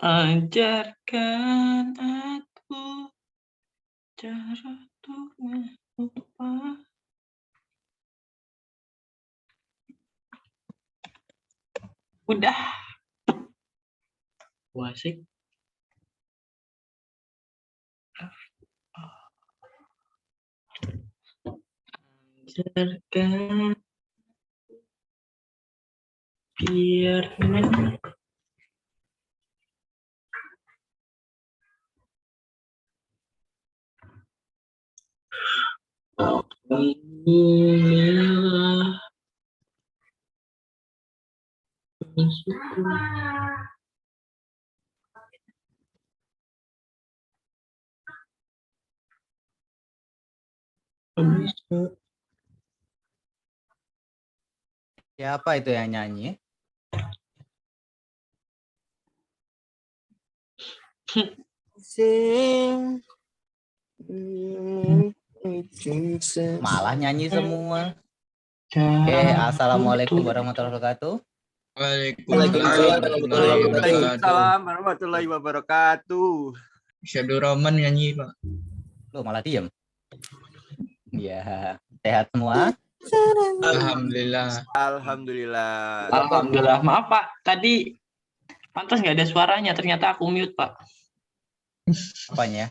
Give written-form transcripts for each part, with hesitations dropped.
Ajarkan aku cara untuk lupa. Udah. Asik. Ajarkan biar inilah bersyukur. Siapa itu yang nyanyi? Malah nyanyi semua. Oke, assalamualaikum warahmatullahi wabarakatuh. Waalaikumsalam warahmatullahi wabarakatuh. Syabdur Rahman nyanyi, Pak. Lu malah diem. Ya, sehat semua? Alhamdulillah. Alhamdulillah. Alhamdulillah. Maaf Pak, tadi pantas nggak ada suaranya. Ternyata aku mute Pak. Apanya?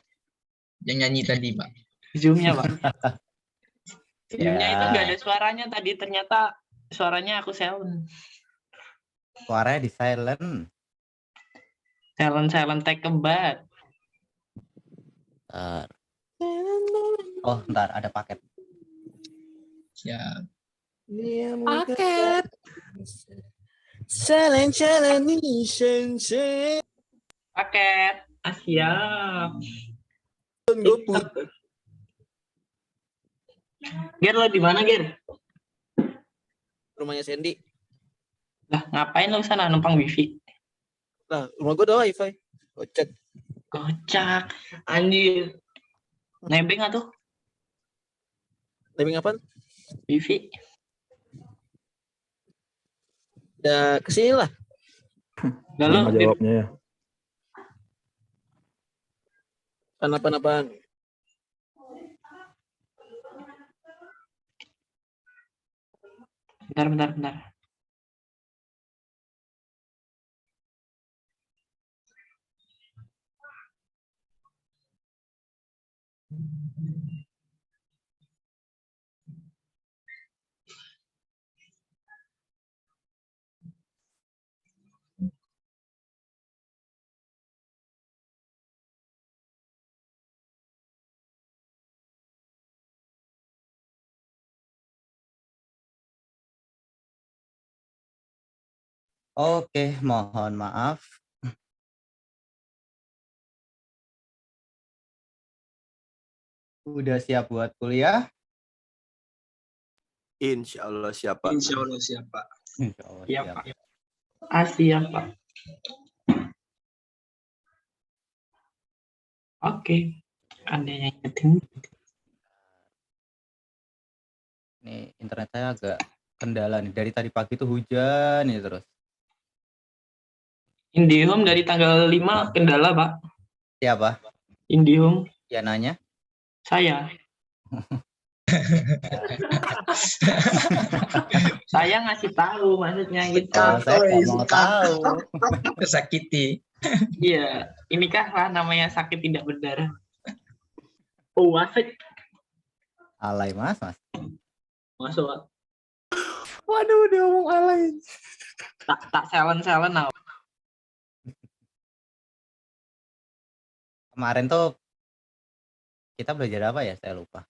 Yang nyanyi tadi, Pak. Zoom-nya Pak. Zoom-nya Ya. itu nggak ada suaranya tadi. Ternyata suaranya aku silent. Suaranya di silent. Silent take kebat. Oh, ntar ada paket. Siap. Paket. Jalan ini Paket. Siap. Ger, lo di mana Ger? Rumahnya Sandy. Lah ngapain lo sana numpang wifi? Nah, rumah gue ada wifi. Kocak. Kocak. Anjir. Nebeng atuh Nebeng apaan? wifi. Ya kesini lah. Lalu jawabnya ya. Apaan? bentar. Oke, mohon maaf. Udah siap buat kuliah? Insya Allah siapa? Insya Allah siapa? Insya Allah Iya siap. Pak. Siap Pak. Oke. Ada yang ngeting. Nih, internet saya agak kendala nih. Dari tadi pagi tuh hujan ya terus. IndiHome dari tanggal 5 kendala Pak. Siapa? IndiHome. Ya nanya. Saya. Saya ngasih tahu maksudnya gitu. Oh, saya nggak mau tahu. Kesakiti. Iya, inikah lah namanya sakit tidak berdarah. Oh, asik. Alay mas. Masuk Pak. Waduh, dia ngomong alay. Tak silent nah. Kemarin tuh kita belajar apa ya? Saya lupa.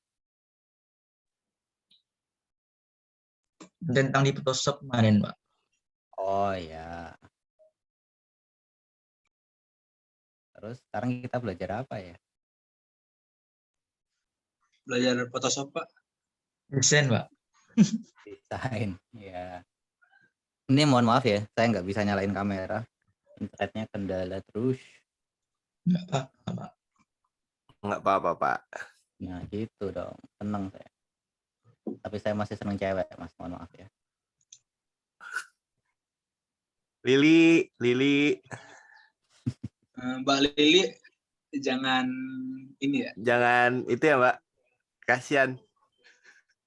Tentang di Photoshop kemarin, Pak. Oh ya. Terus sekarang kita belajar apa ya? Belajar Photoshop, Pak. Desain, Pak. Desain. Ya. Ini mohon maaf ya, saya nggak bisa nyalain kamera. Internetnya kendala terus. Enggak, Pak. Enggak apa-apa, Pak. Nah gitu dong, seneng saya. Tapi saya masih seneng cewek, mas. Mohon maaf ya. Lili. Mbak Lili jangan ini ya. Jangan itu ya, Mbak. Kasihan.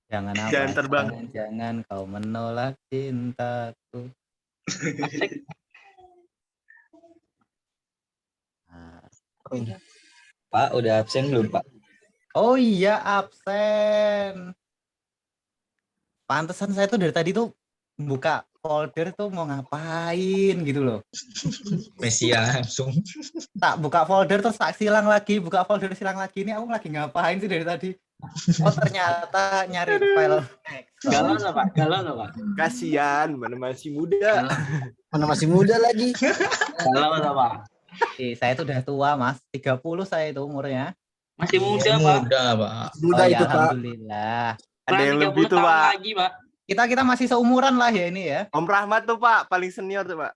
Jangan apa? Jangan terbang. Jangan kau menolak cintaku. Nah. Pak, udah absen belum, Pak? Oh iya, absen. Pantesan saya tuh dari tadi tuh buka folder tuh mau ngapain gitu loh. Mesia langsung. Tak buka folder terus tak silang lagi, buka folder silang lagi. Ini aku lagi ngapain sih dari tadi? Oh ternyata nyari file Excel. Galau loh Pak, galau loh Pak. Kasihan, mana masih muda. Mana masih muda lagi. Galau loh Pak. Saya tuh udah tua mas, 30 saya itu umurnya. Masih muda Pak. Muda, Pak. Muda Oh, itu, ya, Pak. alhamdulillah. Ada yang 30 lebih tuh, tahun Pak. lagi Pak. Kita masih seumuran lah ya ini ya. Om Rahmat tuh, Pak, paling senior tuh, Pak.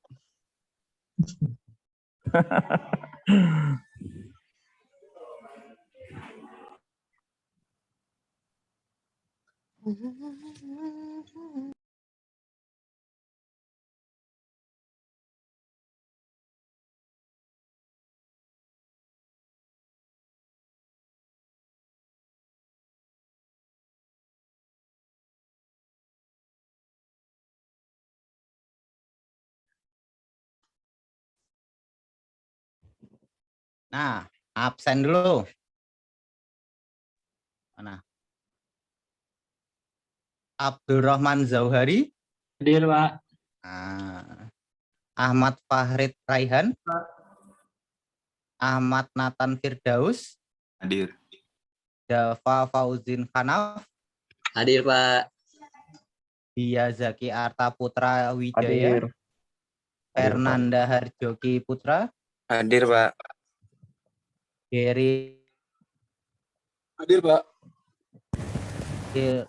Nah, absen dulu. Mana? Abdurrahman Zauhari. Hadir Pak. Nah, Ahmad Fahrid Raihan. Ahmad Nathan Firdaus. Hadir. Dava Fauzin Khanaf. Hadir, Pak. Dia Zaki Arta Putra Wijaya. Hadir. Fernanda Harjoki Putra. Hadir, Pak. Geri Hadir, Pak.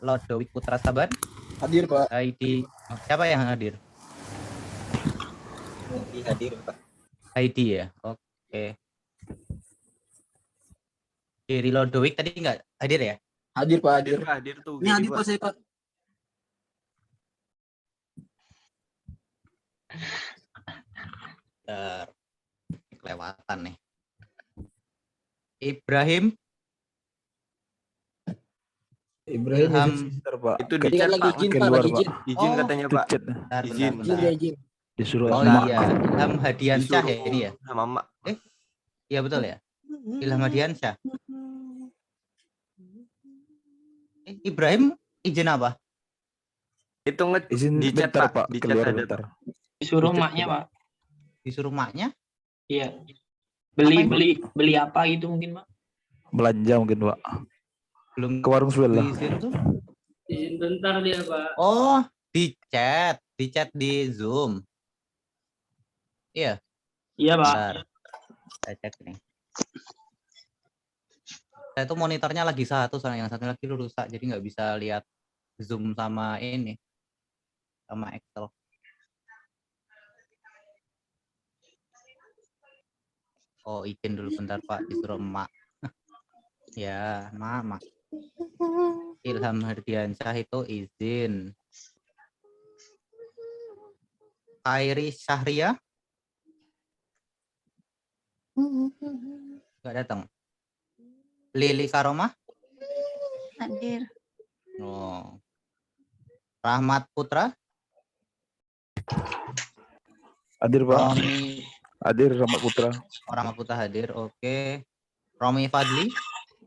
Lodowik Putra Saban. Hadir, Pak. Heidi. Siapa yang hadir? Hadir, Pak. Heidi ya. Oke. Geri Lodowik tadi nggak hadir ya? Hadir, Pak. Hadir. Hadir tuh. Ini hadir, Pak, saya, Pak. Kelewatan nih. Ibrahim Ilham. Itu di Dia chat, lagi Pak. izin, Makin Pak. luar, Lagi Pak. izin. Izin Oh. katanya, Pak. Bentar, Izin. Izin, dia izin. Disuruh Oh emak. iya, Ilham Hadiansyah ya ini ya? Sama Mak. Iya betul ya? Ilham Hadiansyah. Ibrahim izin apa? Itu Izin di chat, bentar, Pak. Pak. Di chat Keluar ada, bentar. Disuruh Dicek, maknya Pak. Disuruh maknya? Iya. Apa Beli apa gitu mungkin Pak. Belanja mungkin, Pak. Belum Ke warung sebelah. izin tuh. Izin bentar dia Pak. Oh, di chat di Zoom. Iya. Iya Pak. Bentar. Saya cek nih. Saya tuh monitornya lagi satu, soalnya yang satu lagi rusak, jadi nggak bisa lihat Zoom sama ini, sama Excel. Oh, izin dulu bentar Pak, disuruh emak. Ya, Mak. Ilham Hardiansyah itu izin. Khairi Syahria nggak datang. Lili Karomah Hadir. oh. Rahmat Putra. Hadir, Pak. Romi Hadir Rahmat Putra. Rahmat Putra hadir. Oke. Romi Fadli.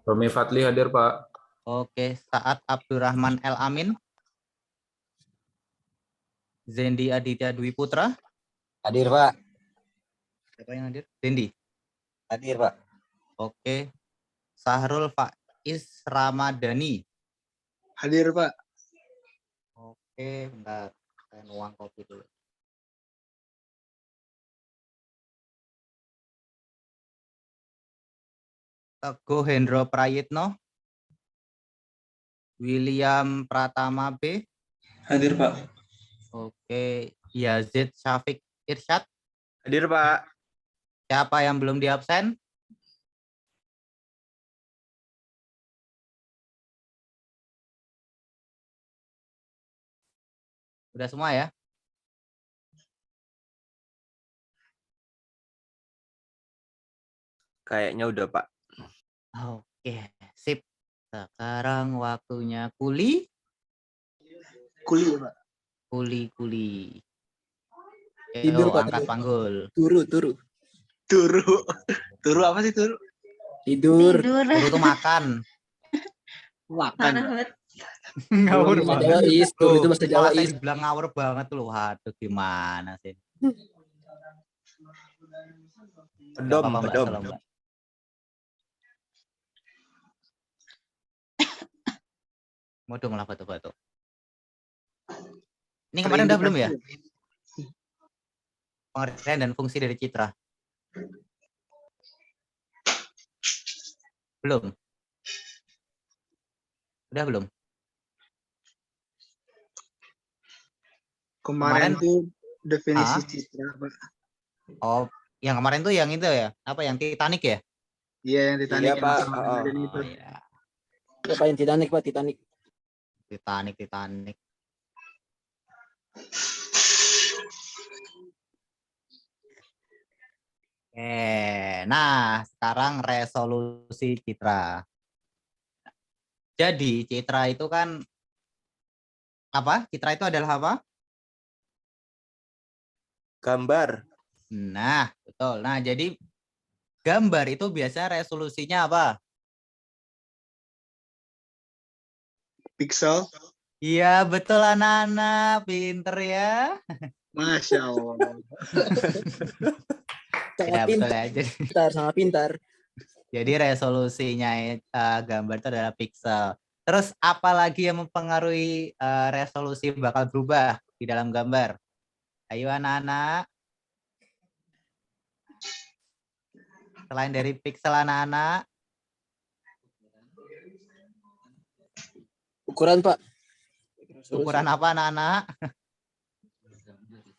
Romi Fadli hadir, Pak. Oke. Saat Abdurrahman El Amin. Zendi Aditya Dwi Putra. Hadir, Pak. Siapa yang hadir? Zendi. Hadir, Pak. Oke. Sahrul Faiz Ramadhani. Hadir, Pak. Oke, bentar. Saya nuang kopi dulu. Teguh Hendro Prayitno. William Pratama B. Hadir, Pak. Oke. Yazid Syafiq Irsyad. Hadir, Pak. Siapa yang belum diabsen? Udah semua ya? Kayaknya udah, Pak. Oke, sip. Sekarang waktunya kuli. Kuli, Pak. Kuli. Tidur, Yo, Pak, angkat tidur. panggul. Turu. Turu apa sih turu? Tidur. Turu tuh makan. Makan. Parah banget. Ngawur Bahasa banget. Jawa, Is. Turu itu Tuh, bahasa Jawa, malah saya Is. dibilang ngawur banget loh. Aduh, gimana sih? Nggak Pedom, apa-apa, Mbak. pedom. Salam, Mbak. Modong lah batu-batu. Ini kemarin udah belum ya? Pengertian dan fungsi dari citra. Belum. Udah belum? Kemarin tuh definisi Ah? citra, Pak. Oh, yang kemarin tuh yang itu ya? Apa yang Titanic ya? Iya, yang Titanic Iya, yang Pak. sama Oh. Raden itu. Oh, iya. Apa yang Titanic, Pak? Titanic. Titanic. Nah sekarang resolusi citra. Jadi citra itu kan apa? Citra itu adalah apa? Gambar. Nah, betul. Nah, jadi gambar itu biasa resolusinya apa? Pixel. Iya, betul anak-anak. Pinter ya. Masya Allah. Ya, betul ya. Sangat pintar. Jadi resolusinya gambar itu adalah pixel. Terus apa lagi yang mempengaruhi resolusi bakal berubah di dalam gambar? Ayo anak-anak. Selain dari pixel anak-anak. Ukuran, Pak. Ukuran apa anak-anak?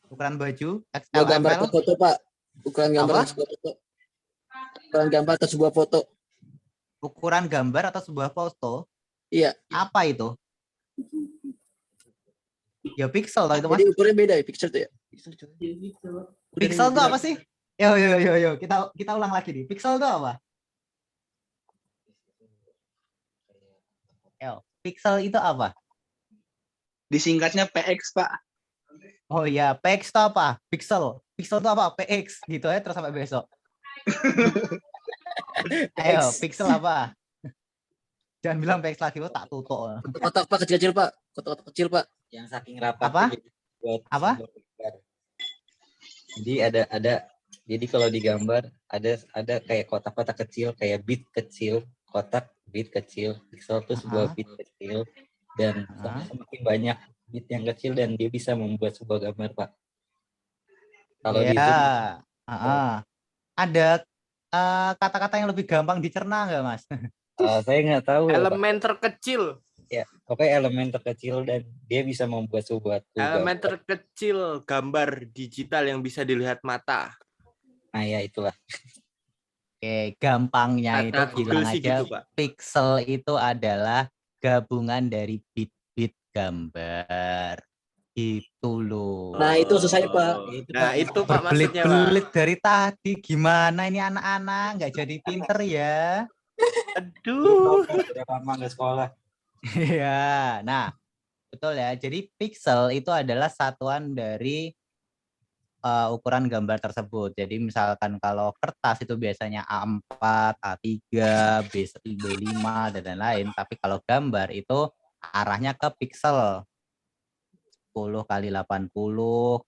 Ukuran baju? Sebuah gambar XLML? atau foto, Pak. Ukuran gambar Apa? atau sebuah foto. Ukuran gambar atau sebuah foto. Ukuran gambar atau sebuah foto? Iya. Apa itu? Ya pixel tau itu Mas. Jadi ukurannya beda ya, pixel tuh ya. Pixel itu apa sih? Yo, kita ulang lagi nih. Pixel itu apa? Yo, pixel itu apa? Disingkatnya PX, Pak. Oh iya, PX itu apa? Pixel. Pixel itu apa? PX gitu ya terus sampai besok. Ayo, pixel apa? Jangan bilang PX lagi, lo tak tutup. Kotak, Pak, kecil-kecil, Pak. Kotak kecil, Pak. Yang saking rapat Apa? tuh buat Apa? sebuah gambar. Jadi ada jadi kalau digambar ada kayak kotak-kotak kecil, kayak bit kecil, kotak bit kecil, pixel tuh sebuah bit kecil, dan semakin banyak bit yang kecil dan dia bisa membuat sebuah gambar, Pak. Kalau di zoom, ada kata-kata yang lebih gampang dicerna nggak, Mas? saya nggak tahu. Elemen terkecil. Ya, pokoknya elemen terkecil dan dia bisa membuat sebuah Elemen gambar. terkecil gambar digital yang bisa dilihat mata. Nah, ya itulah. Oke, gampangnya itu Kata Google bilang sih aja gitu, Pak. pixel itu adalah gabungan dari bit-bit gambar. Itu loh. Nah, itu maksud saya, Pak. Nah, itu Pak maksudnya, Pak. Berbelit-belit dari tadi. Gimana ini anak-anak nggak jadi pinter ya? Aduh. Udah lama nggak sekolah. Iya, nah betul ya. Jadi pixel itu adalah satuan dari ukuran gambar tersebut. Jadi misalkan kalau kertas itu biasanya A4, A3, B5 dan lain-lain. Tapi kalau gambar itu arahnya ke pixel. 10 kali 80,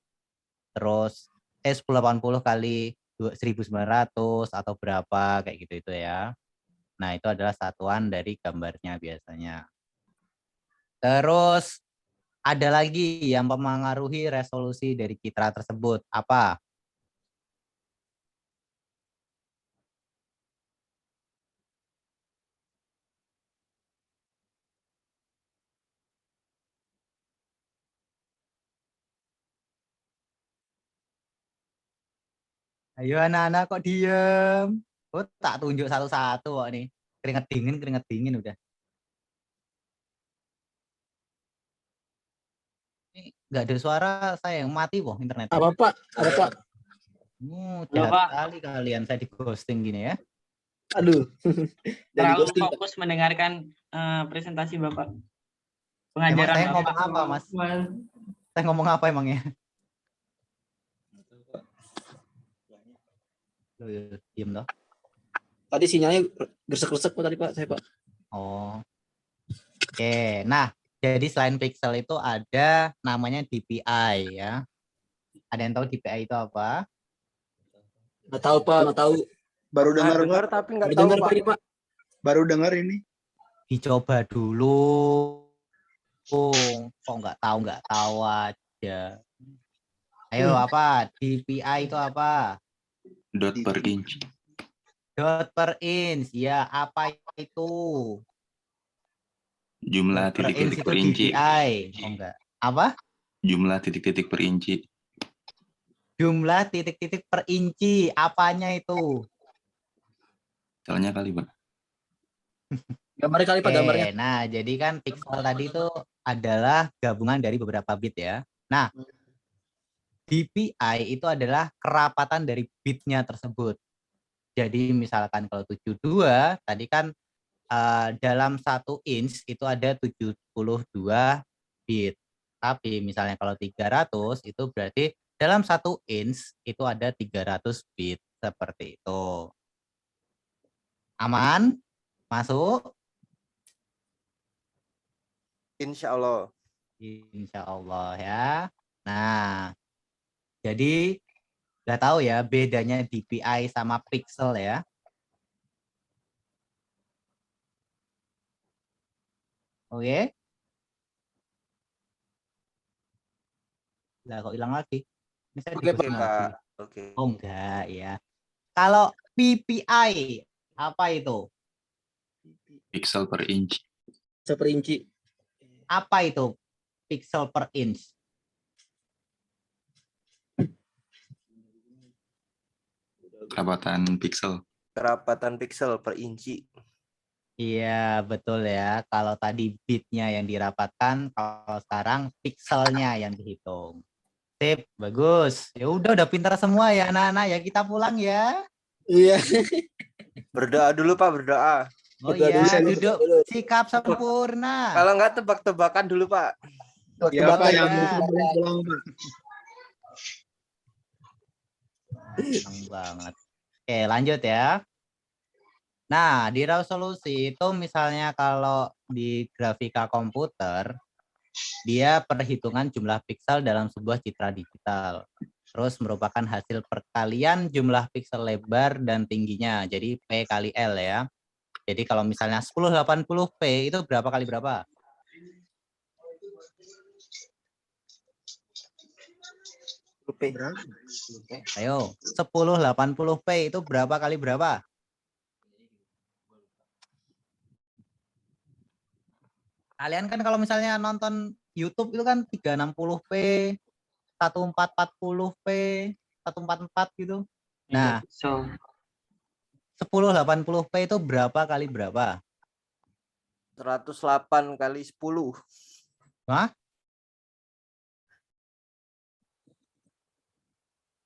terus 1080 kali 1900 atau berapa kayak gitu itu ya. Nah itu adalah satuan dari gambarnya biasanya. Terus ada lagi yang mempengaruhi resolusi dari citra tersebut. Apa? Ayo anak-anak kok diem? Oh, tak tunjuk satu-satu kok nih. Keringet dingin udah. Nggak ada suara saya yang mati kok internet. Apa, Pak? Ada, Pak? Jahat sekali kalian, saya di ghosting gini ya. Aduh. Jadi Terlalu ghosting, Pak. fokus mendengarkan presentasi Bapak. Emang Pengajaran saya Bapak. ngomong apa, Mas? Saya ngomong apa emangnya? Loh, diem loh. Tadi sinyalnya gresek-gresek Pak tadi Pak, saya Pak. Oh. Oke, nah jadi selain pixel itu ada namanya DPI ya. Ada yang tahu DPI itu apa? Nggak tahu Pak, nggak tahu. Baru dengar tapi nggak Baru tahu dengar Pak. Pak, ini, Pak. Baru dengar ini. Dicoba dulu. Kok nggak tahu aja. Ayo apa? DPI itu apa? Dot per inch. Dot per inch. Ya, apa itu? Jumlah Per inch titik-titik itu per inci. DPI. Oh enggak. Apa? Jumlah titik-titik per inci. Jumlah titik-titik per inci. Apanya itu? Soalnya kali, Pak. Gambarnya kali Pak, gambarnya. Oke, nah jadi kan pixel tadi itu adalah gabungan dari beberapa bit ya. Nah, DPI itu adalah kerapatan dari bitnya tersebut. Jadi misalkan kalau 72 tadi kan dalam 1 inch itu ada 72 bit. Tapi misalnya kalau 300 itu berarti dalam 1 inch itu ada 300 bit seperti itu. Aman? Masuk? Insya Allah. Insya Allah ya. Nah, jadi udah tahu ya bedanya DPI sama pixel ya. Oke. Lah kok hilang lagi? Ini saya Oke, di-ghosting Pak. lagi. Oke. Oh enggak ya. Kalau PPI apa itu? Pixel per inch. Seperinci. Apa itu pixel per inch? Kerapatan pixel. Kerapatan pixel per inci. Iya betul ya. Kalau tadi bitnya yang dirapatkan, kalau sekarang pixelnya yang dihitung. Sip, bagus. Ya udah pintar semua ya anak-anak ya, kita pulang ya. Iya. Berdoa dulu Pak, berdoa. Oh Berdoa iya, dulu, saya duduk dulu. sikap sempurna. Kalau nggak tebak-tebakan dulu Pak. Ya, Pak, yang pulang, Pak. Seneng banget. Oke, lanjut ya. Nah, di resolusi itu misalnya kalau di grafika komputer, dia perhitungan jumlah piksel dalam sebuah citra digital. Terus merupakan hasil perkalian jumlah piksel lebar dan tingginya. Jadi P kali L ya. Jadi kalau misalnya 1080p itu berapa kali berapa? Ayo, 1080p itu berapa kali berapa? Kalian kan kalau misalnya nonton YouTube itu kan 360p, 1440p, 144 gitu. Nah, So, 1080p itu berapa kali berapa? 108 kali 10. Hah?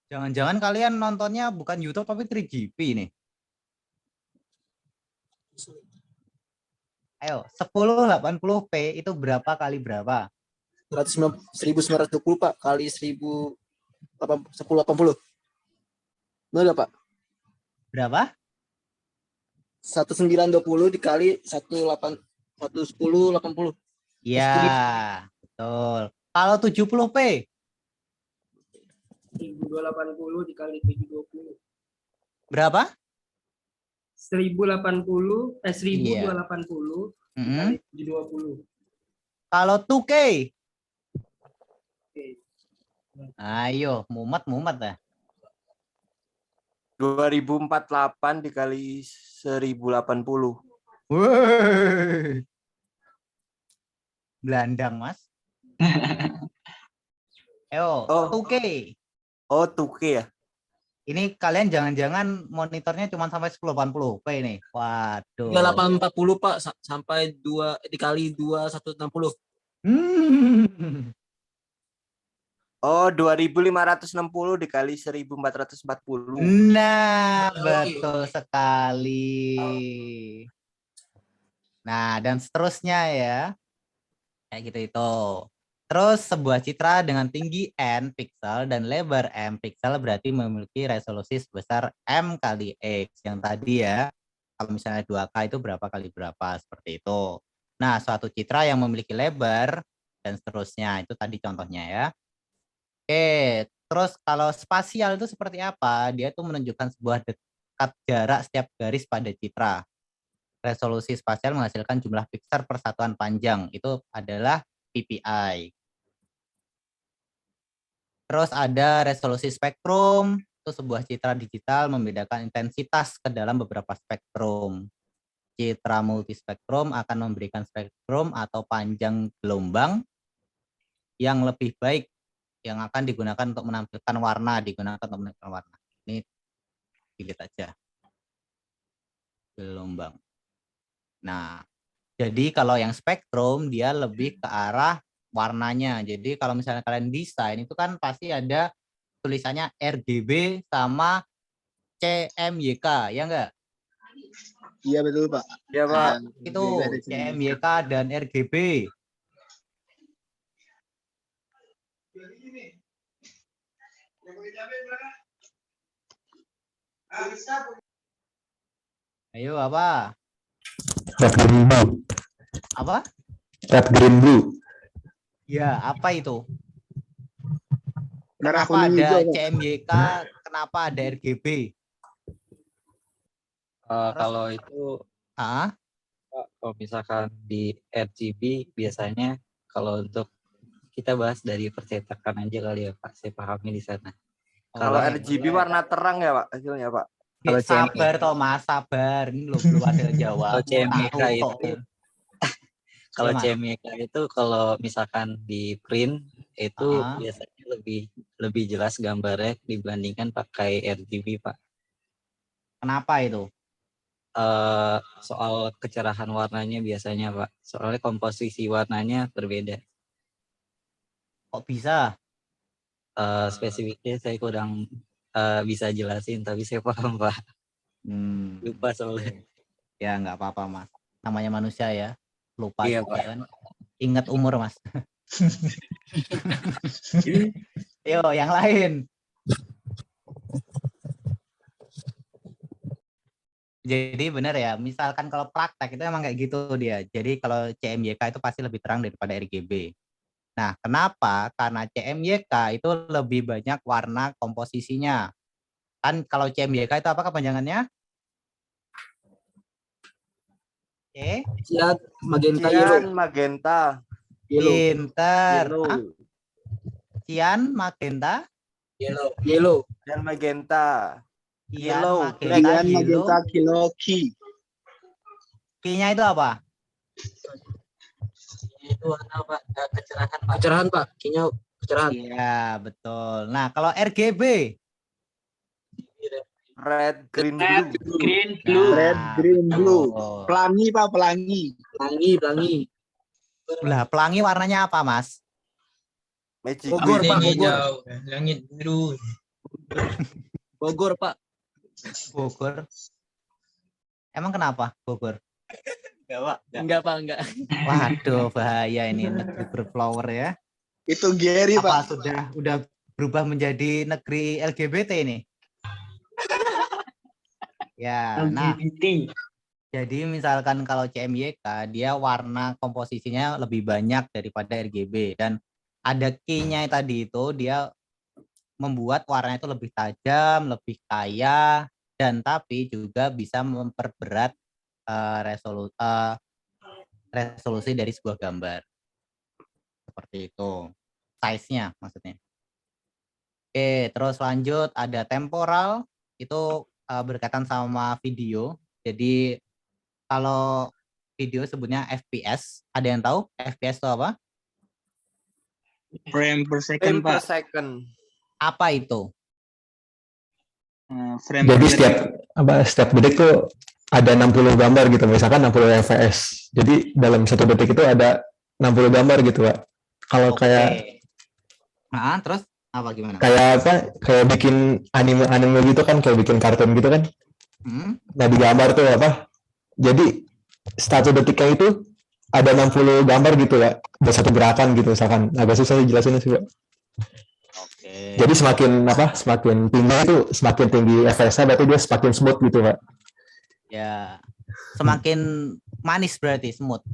Jangan-jangan kalian nontonnya bukan YouTube tapi 3GP nih. Ayo, 1080p itu berapa kali berapa? 1920 Pak kali 1080. Benar nggak Pak? Berapa? 1920 dikali 11080. Iya, betul. Kalau 70p? 1280 dikali 720. Berapa? 1080 Iya. 1280 Mm-mm. dikali 720. Kalau 2K? Oke. Ayo, mumet dah. 2048 dikali 1080. Woi. Gelandang, Mas. Ayo, Oh. 2K. Oh, 2K ya? Ini kalian jangan-jangan monitornya cuma sampai 1080p nih. Waduh. 3840 Pak sampai 2 dikali 2160. Oh, 2560 dikali 1440. Nah, betul sekali. Nah, dan seterusnya ya. Kayak gitu itu. Terus sebuah citra dengan tinggi n pixel dan lebar m pixel berarti memiliki resolusi sebesar m kali x. Yang tadi ya, kalau misalnya 2K itu berapa kali berapa, seperti itu. Nah, suatu citra yang memiliki lebar dan seterusnya, itu tadi contohnya ya. Oke, terus kalau spasial itu seperti apa? Dia tuh menunjukkan sebuah dekat jarak setiap garis pada citra. Resolusi spasial menghasilkan jumlah pixel per satuan panjang. Itu adalah PPI. Terus ada resolusi spektrum. Itu sebuah citra digital membedakan intensitas ke dalam beberapa spektrum. Citra multispektrum akan memberikan spektrum atau panjang gelombang yang lebih baik yang akan digunakan untuk menampilkan warna, Ini dilihat aja. Gelombang. Nah, jadi kalau yang spektrum dia lebih ke arah warnanya. Jadi kalau misalnya kalian desain itu kan pasti ada tulisannya RGB sama CMYK, ya enggak? Iya betul Pak. Iya, Pak. Itu CMYK dan RGB. Ayo apa? Red green blue. Apa? Red green blue. Ya, apa itu? Merah Kenapa kuning ada hijau, Pak. CMYK? Kenapa ada RGB? Kalau itu Ah, kalau misalkan di RGB biasanya kalau untuk kita bahas dari percetakan aja kali ya Pak, saya pahami di sana. Kalau Oke, RGB boleh. warna terang ya, Pak, hasilnya, Pak. Kalau Sabar Thomas, sabar. Ini belum ada jawab. Kalau CMYK Tahu itu kok. kalau Mas. CMYK itu kalau misalkan di print itu biasanya lebih jelas gambarnya dibandingkan pakai RGB Pak. Kenapa itu? Soal kecerahan warnanya biasanya Pak. Soalnya komposisi warnanya berbeda. Kok bisa? Spesifiknya saya kurang bisa jelasin, tapi saya paham Pak. Lupa soalnya. Ya nggak apa-apa Mas. Namanya manusia ya. Lupa Iya, juga Pak. kan. Ingat umur Mas. Yo, yang lain. Jadi benar ya, misalkan kalau praktek itu emang kayak gitu dia. Jadi kalau CMYK itu pasti lebih terang daripada RGB. Nah, kenapa? Karena CMYK itu lebih banyak warna komposisinya. Kan kalau CMYK itu apa kepanjangannya? Cian, magenta, Cian, yellow. magenta. Pinter. Yellow. Hah? Cian, magenta. Yellow. Dan magenta. Cian, Yellow. magenta, Cian, yellow. magenta, kilo, key. Key-nya itu apa? Itu warna Pak, kecerahan Pak. Kecerahan Pak, kayaknya kecerahan. Iya, betul. Nah, kalau RGB? Red, green, Red, blue. green, blue. Red, green, blue. Oh. Pelangi Pak, pelangi. Pelangi. Lah, pelangi warnanya apa, Mas? Magic Bogor, green. Pak, Bogor. Langit biru. Bogor Pak. Bogor. Emang kenapa Bogor? Enggak Pak, enggak. Waduh, bahaya ini negeri berflower ya. Itu Gary Apa Pak. udah berubah menjadi negeri LGBT ini? Ya, nah, LGBT. jadi misalkan kalau CMYK dia warna komposisinya lebih banyak daripada RGB dan ada key-nya tadi itu dia membuat warnanya itu lebih tajam, lebih kaya dan tapi juga bisa memperberat resolusi dari sebuah gambar. Seperti itu. Size-nya maksudnya. Oke, terus lanjut ada temporal itu berkaitan sama video. Jadi kalau video sebutnya FPS. Ada yang tahu FPS itu apa? Frame per second Frame per Pak. second. Apa itu? Frame Jadi per setiap detik tuh ada 60 gambar gitu, misalkan 60 fps. Jadi dalam satu detik itu ada 60 gambar gitu, Pak. Kalau kayak Nah, terus Apa gimana? Kayak apa? Kayak bikin anime gitu kan, kayak bikin kartun gitu kan. Nah, di gambar tuh apa? Jadi 1 detiknya itu ada 60 gambar gitu ya. Ada satu gerakan gitu misalkan. Agak susah dijelasin sih, Pak. Oke. Jadi semakin tinggi itu semakin tinggi FPS-nya, berarti dia semakin smooth gitu, Pak. Ya. Semakin manis berarti smooth.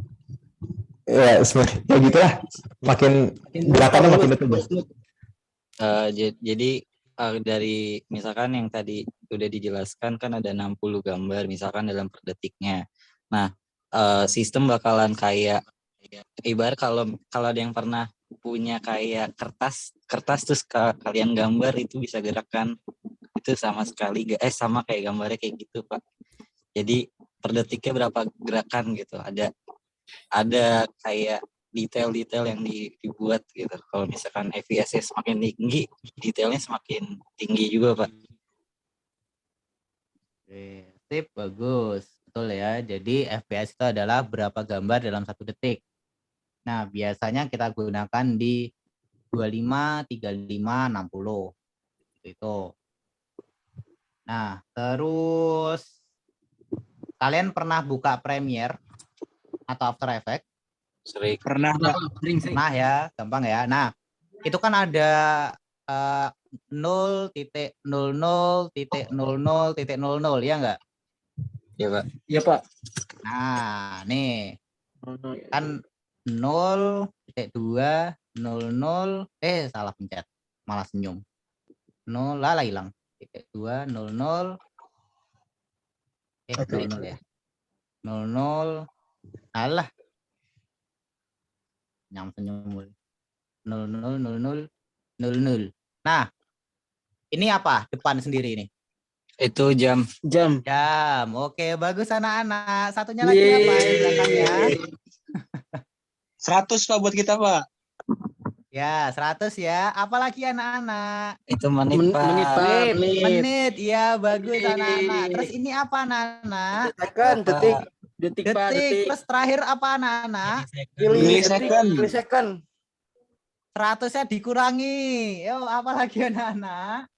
Ya, ya gitulah. Makin gerakannya makin detik. Jadi dari misalkan yang tadi udah dijelaskan kan ada 60 gambar misalkan dalam per detiknya. Nah, sistem bakalan kayak ibarat kalau ada yang pernah punya kayak kertas terus kalian gambar itu bisa gerakan itu sama sekali sama kayak gambarnya kayak gitu, Pak. Jadi per detiknya berapa gerakan gitu. Ada kayak detail-detail yang dibuat gitu. Kalau misalkan FPS-nya semakin tinggi, detailnya semakin tinggi juga, Pak. Oke, sip, bagus. Betul ya. Jadi FPS itu adalah berapa gambar dalam 1 detik. Nah, biasanya kita gunakan di 25, 35, 60. Itu. Nah, terus kalian pernah buka Premiere atau After Effects? Sering. Pernah, Pak. Nah ya, gampang ya. Nah, itu kan ada 0.00.00.00 ya enggak? Ya, Pak. Iya, Pak. Nah, nih. Kan 0.2 00 salah pencet. Malah senyum. 0 lah hilang. 0.2 00 00 ya. 00 alah. Nyam senyum. 00 00 00. Nah, ini apa? Depan sendiri ini. Itu jam. Jam. Oke, bagus anak-anak. Satunya lagi apa yang belakangnya? 100 Pak buat kita, Pak. Ya, 100 ya. Apalagi anak-anak? Itu menit, Pak. Menit. Ya, bagus anak-anak. Terus ini apa anak-anak? Detik, Pak. Detik. Terus terakhir apa anak-anak? Millisecond. 100-nya dikurangi. Yo, apalagi anak-anak?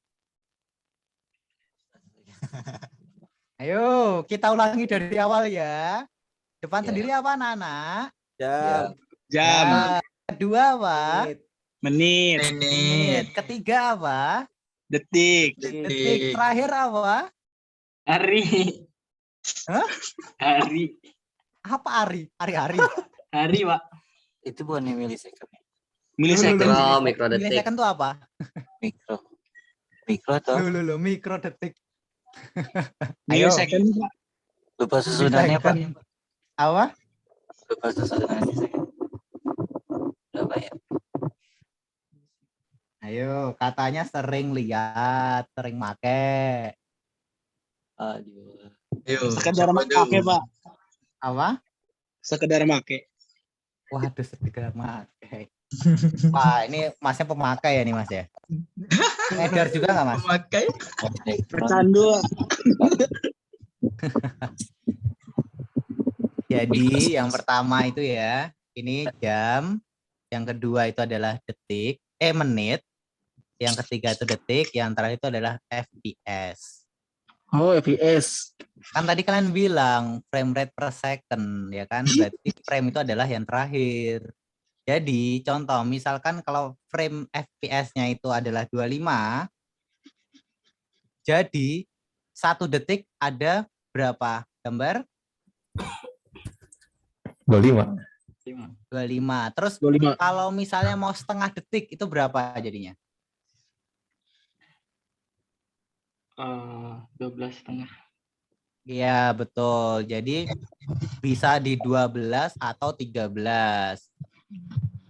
Ayo, kita ulangi dari awal ya. Depan sendiri apa anak-anak? Jam. Kedua apa? Menit. Ketiga apa? Detik. Terakhir apa? Hari. Hah? Hari. Apa hari? Hari-hari. Hari, Pak. Itu bukan millisecond. Mikrodetik. Millisecond itu apa? Mikro atau Mikro detik. Millisecond, Pak. lupa susunannya, Pak. Apa? Lupa susunannya. Berapa ya? Ayo, katanya sering lihat, sering make. Aduh. Sekedar make, Pak. Apa? Sekedar make. Waduh, sekedar make. Wah, ini masnya pemakai ya nih mas ya? Edar juga nggak mas? Memakai. Bercandu. Jadi yang pertama itu ya, ini jam. Yang kedua itu adalah detik, menit. Yang ketiga itu detik, yang terakhir itu adalah FPS. Oh, FPS. Kan tadi kalian bilang frame rate per second, ya kan? Berarti frame itu adalah yang terakhir. Jadi contoh, misalkan kalau frame FPS-nya itu adalah 25, jadi 1 detik ada berapa gambar? 25. 25. Terus 25. kalau misalnya mau setengah detik itu berapa jadinya? 12,5. Iya, betul. Jadi bisa di 12 atau 13.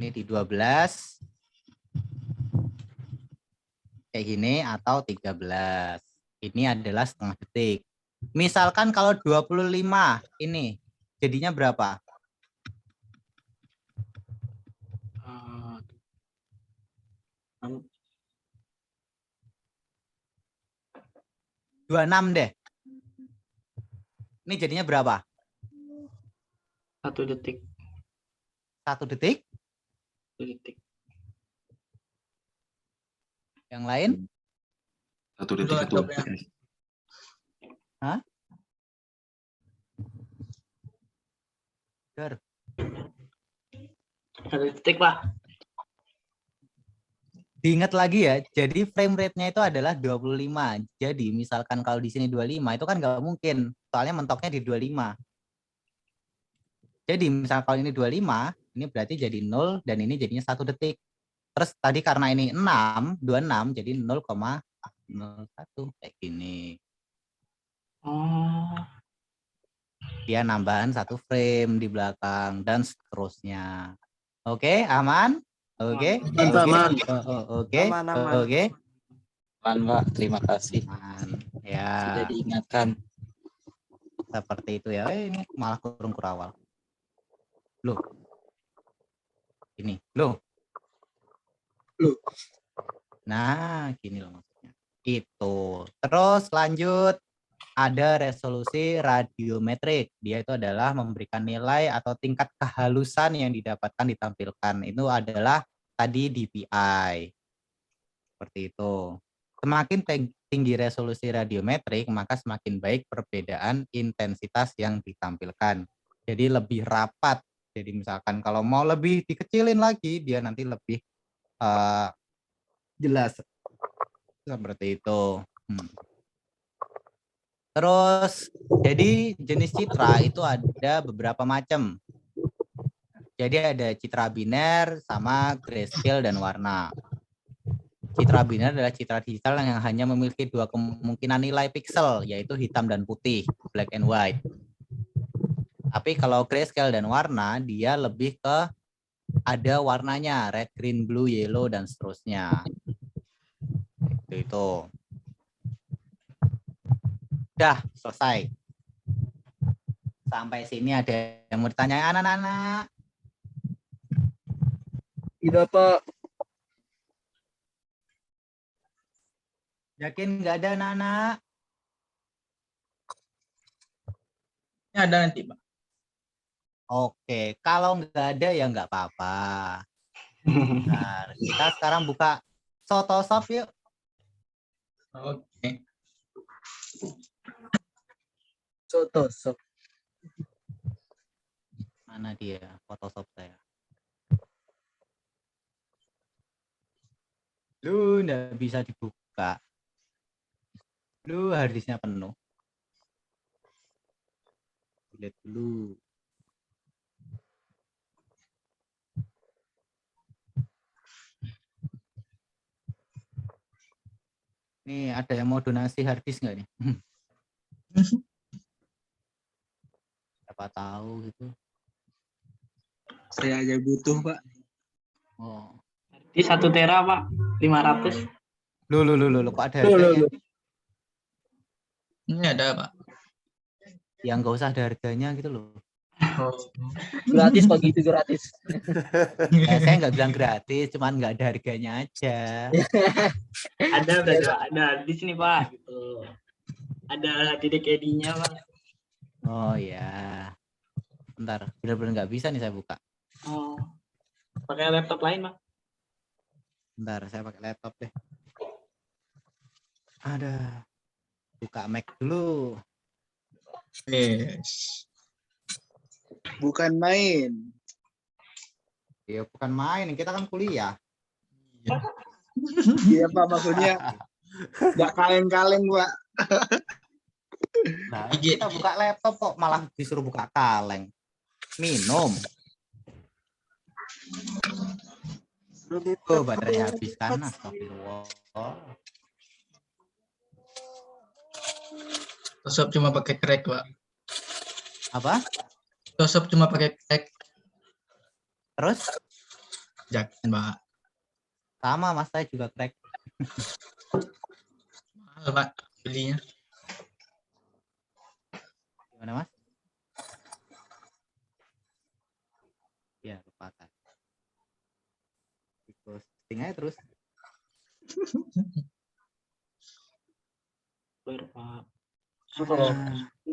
Ini di 12. Kayak gini atau 13. Ini adalah setengah detik. Misalkan kalau 25 ini jadinya berapa? 26 deh. Ini jadinya berapa? 1 detik. 1 detik? 1 detik. Yang lain? 1 detik itu. Hah? Ger. 1 detik, Pak. Diingat lagi ya, jadi frame rate-nya itu adalah 25. Jadi misalkan kalau di sini 25 itu kan nggak mungkin, soalnya mentoknya di 25. Jadi misal kalau ini 25, ini berarti jadi 0 dan ini jadinya 1 detik. Terus tadi karena ini 6, 26 jadi 0,01 kayak gini. Oh. Dia nambahan 1 frame di belakang dan seterusnya. Oke, aman? Oke. Aman. Oke. Aman, aman. Oke. Aman, Pak. Terima kasih. Aman. Sudah Ya, diingatkan. seperti itu ya. Ini malah kurung kurawal. Loh. Ini. Loh. Nah, gini loh maksudnya. Itu. Terus lanjut. Ada resolusi radiometrik. Dia itu adalah memberikan nilai atau tingkat kehalusan yang didapatkan ditampilkan. Itu adalah tadi DPI. Seperti itu. Semakin tinggi resolusi radiometrik, maka semakin baik perbedaan intensitas yang ditampilkan. Jadi lebih rapat. Jadi misalkan kalau mau lebih dikecilin lagi, dia nanti lebih jelas. Seperti itu. Terus, jadi jenis citra itu ada beberapa macam. Jadi ada citra biner sama grayscale dan warna. Citra biner adalah citra digital yang hanya memiliki 2 kemungkinan nilai pixel, yaitu hitam dan putih, black and white. Tapi kalau grayscale dan warna, dia lebih ke ada warnanya, red, green, blue, yellow, dan seterusnya. Itu. Udah selesai. Sampai sini ada yang mau ditanya anak-anak? Tidak, Pak. Yakin nggak ada anak-anak? Ini ada nanti, Pak. Oke, kalau nggak ada ya nggak apa-apa. Nah, kita sekarang buka Photoshop yuk. Oke. Photoshop. Mana dia Photoshop saya? Lu nggak bisa dibuka. Lu harddisknya penuh. Lihat dulu. Nih ada yang mau donasi harddisk nggak nih? Siapa tahu gitu. Saya aja butuh, Pak. Oh. Di 1 tera, Pak. 500. Lu kok ada harganya? Ini ada, Pak. Yang nggak usah ada harganya gitu loh. Gratis Pak, gitu gratis. Saya nggak bilang gratis, cuman nggak ada harganya aja. Ada di sini, Pak. Gitu. Ada titik ID-nya, Pak. Oh ya. Bentar, benar-benar nggak bisa nih saya buka. Oh. Pakai laptop lain, Pak. Bentar, saya pakai laptop deh. Ada. Buka Mac dulu. Yes. Bukan main. Ya bukan main, kita kan kuliah. Iya, Pak, maksudnya nggak kaleng-kaleng, Pak. Nah, kita buka laptop kok malah disuruh buka kaleng. Minum. Oh, baterainya habis kan? Astagfirullah. Photoshop cuma pakai crack, Pak. Apa? Photoshop cuma pakai crack. Terus? Jangan, Pak. Sama, Mas, saya juga crack. Mahal, Pak, belinya. Gimana, Mas? Ya, lupakan. Terus, tinggal terus. Pak.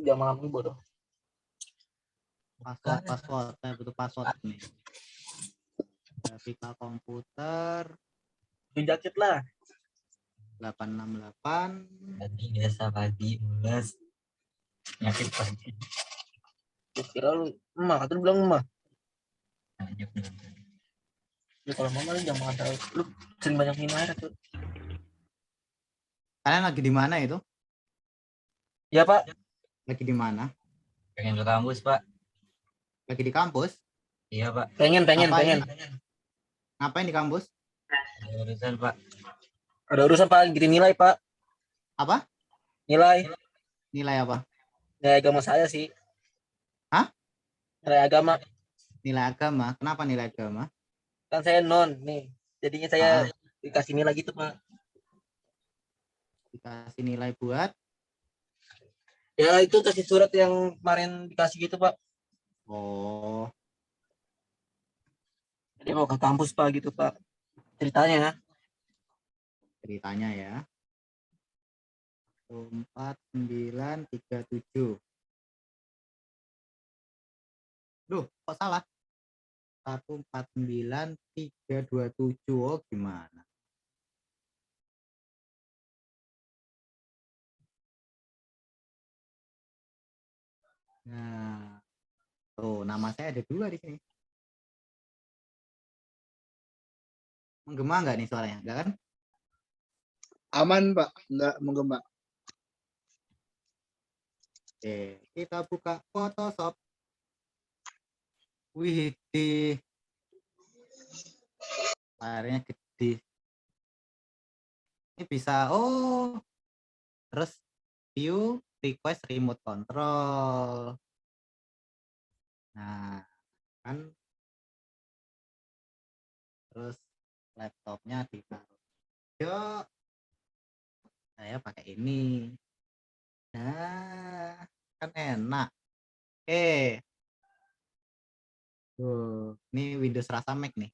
Jam malam ini bodoh. Password, saya butuh password nih. Grafika komputer. Jaket lah. 868. Padi biasa padi ulas. Nyakit padi. Kira lu emak, atau lu bilang emak. Aja belum. Ya, kalau mama lu jangan makan terlalu. Lu sering banyak minum air tuh. Kalian lagi di mana itu? Ya Pak. Lagi di mana? Pengen ke kampus, Pak. Lagi di kampus? Iya, Pak. Pengen. Ngapain di kampus? Ada urusan, Pak. Ada urusan Pak, gitu nilai Pak. Apa? Nilai Nilai apa? agama saya sih. Hah? Nilai agama. Nilai agama. Kenapa nilai agama? Kan saya non nih. Jadinya saya dikasih nilai gitu Pak. Dikasih nilai buat? Ya itu kasih surat yang kemarin dikasih gitu Pak. Oh, Dia mau ke kampus Pak gitu Pak. Ceritanya. ceritanya ya. 4937. Duh, kok salah? 149327. Oh, gimana? Nah, tuh nama saya ada 2 di sini. Menggema nggak nih suaranya? Enggak kan? Aman Pak, nggak menggema. Oke, kita buka Photoshop. Wih, layarnya gede. Ini bisa, terus view request remote control. Nah, kan terus laptopnya ditaruh. Yuk, saya pakai ini. Nah, kan enak. Tuh, ini Windows rasa Mac nih.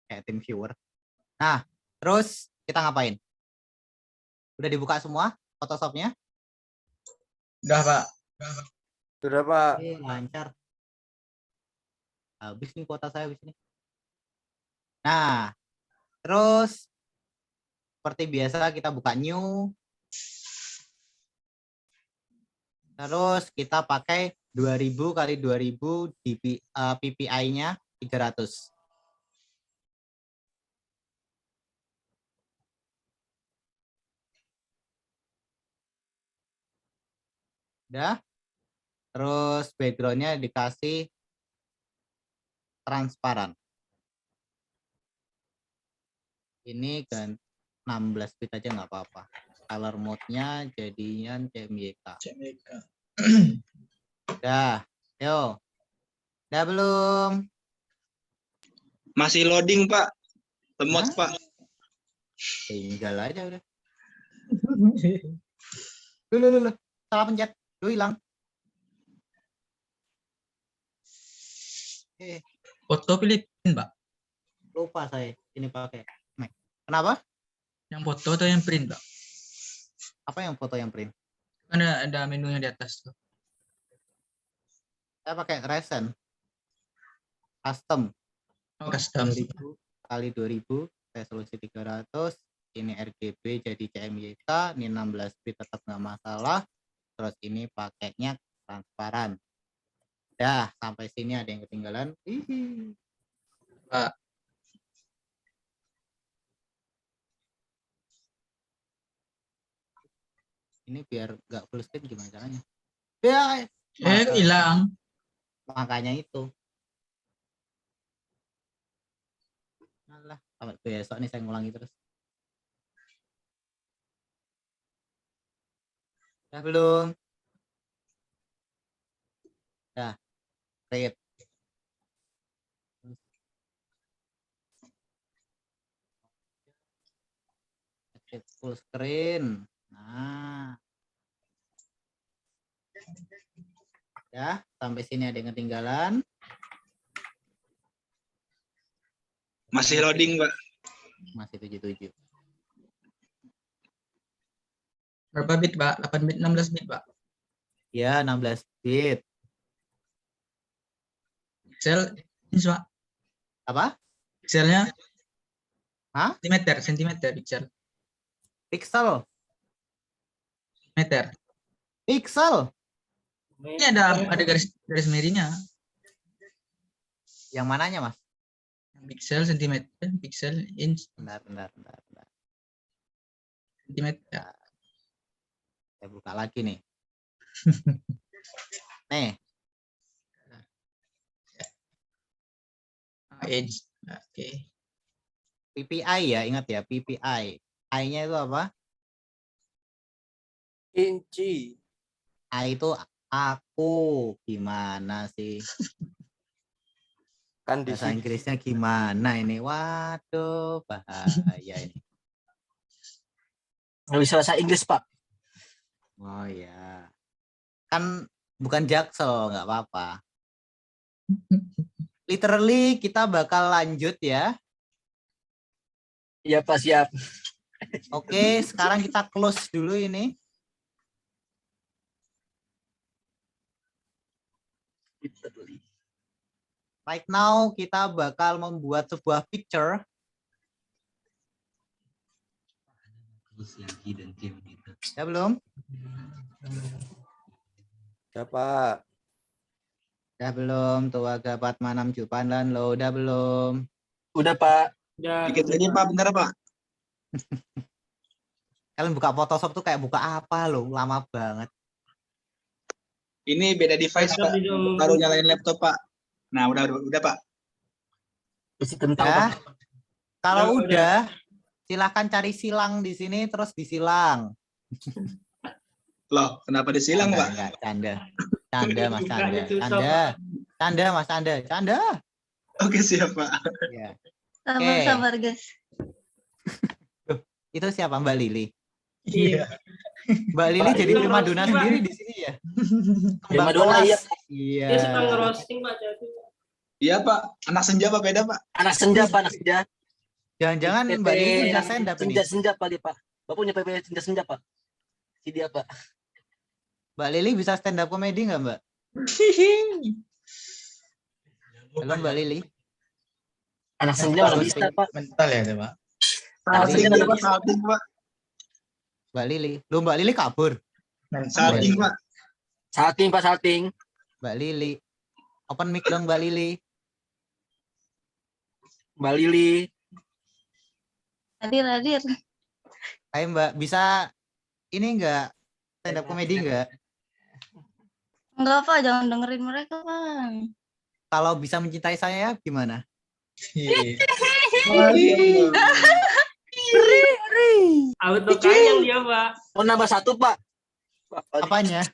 Kayak tim viewer. Nah, terus kita ngapain? Udah dibuka semua Photoshopnya? Udah, Pak. Sudah, Pak. Lancar. Habis nih kuota saya habis ini. Nah, terus seperti biasa kita buka new. Terus kita pakai 2000 kali 2000 di PPI-nya 300. Udah. Terus background-nya dikasih transparan. Ini kan 16 bit aja nggak apa-apa. Color mode-nya jadinya CMYK. Udah, yo. Udah belum? Masih loading, Pak. Lemot, Pak. Tinggal aja udah. Lu. Salah pencet. Lu hilang. Foto Filipin, Pak. Lupa saya. Ini pakai Mac. Kenapa? Yang foto atau yang print, Pak? Apa yang foto yang print? Kan ada menunya di atas tuh. Saya pakai recent. Custom. Oh, custom. 2000 kali 2000 resolusi 300. Ini RGB jadi CMYK. Ini 16 bit tetap nggak masalah. Terus ini pakainya transparan. Dah, sampai sini ada yang ketinggalan. Pak. Ini biar nggak full screen gimana caranya? Ya, Hilang. makanya itu. Alah, sampai besok nih saya ngulangi terus. Udah belum? Dah. Save. Save full screen. Nah. Ya, sampai sini ada yang ketinggalan. Masih loading, Pak. Masih 77. Berapa bit, Pak? 8 bit, 16 bit, Pak. Ya, 16 bit. Excel ini, Pak. Apa? Excelnya Hah? Sentimeter, pixel. Pixel. Meter. Pixel. Ini ada garis merahnya. Yang mananya, Mas? Pixel, sentimeter, pixel, inch, Bentar. sentimeter. Saya buka lagi nih. Nih, Inch. Oke. PPI ya, ingat ya, PPI. I-nya itu apa? Inci. I itu aku. Gimana sih? Kan di Bahasa sini. Inggrisnya gimana ini? Waduh, bahaya ini. Nggak bisa bahasa Inggris, Pak. Oh ya. Kan bukan Jaksel, nggak apa-apa. Literally kita bakal lanjut ya. Iya, Pak, siap. Oke, sekarang kita close dulu ini. Right now kita bakal membuat sebuah picture. Ya belum? Siapa? Udah belum? Tua gapat manam jupan dan lo udah belum? Udah, Pak. Dikit lagi, Pak. Bentar, Pak. Kalian buka Photoshop tuh kayak buka apa loh? Lama banget. Ini beda device, Pak. Baru nyalain laptop, Pak. Nah, udah, Pak. Isi kentang, Ya. Pak. Kalau udah, silakan cari silang di sini terus disilang. Loh, kenapa disilang, Pak? Enggak, canda. Canda, Mas Canda. Canda. Oke, siap, Pak. Ya. Sabar guys. Itu siapa, Mbak Lili? Iya. Mbak Lili jadi primadona sendiri di sini ya. Primadona, iya. Iya. Iya, Pak. Anak senja, Pak. Beda, Pak. Anak senja, Pak. Anak senja. Jangan-jangan Mbak Lili bisa stand up ini. Senja, Pak, dia, Pak. Bapak punya PP senja, Pak. Si dia, Pak. Mbak Lili bisa stand up komedi nggak, Mbak? Halo, Mbak Lili. Anak senja nggak bisa, Pak. Mental ya, Pak. Salting, Pak. Salting, Pak. Mbak Lili. Lu Mbak Lili kabur. Salting, Pak. Salting, Pak, salting. Mbak Lili. Open mic dong, Mbak Lili. Mbak Lili. Hadir. Ayo Mbak, bisa ini enggak stand up komedi enggak? Enggak, Pak, jangan dengerin mereka, Pak. Kalau bisa mencintai saya gimana? Auto kayang dia, Pak. Mau nambah satu, Pak. Apanya?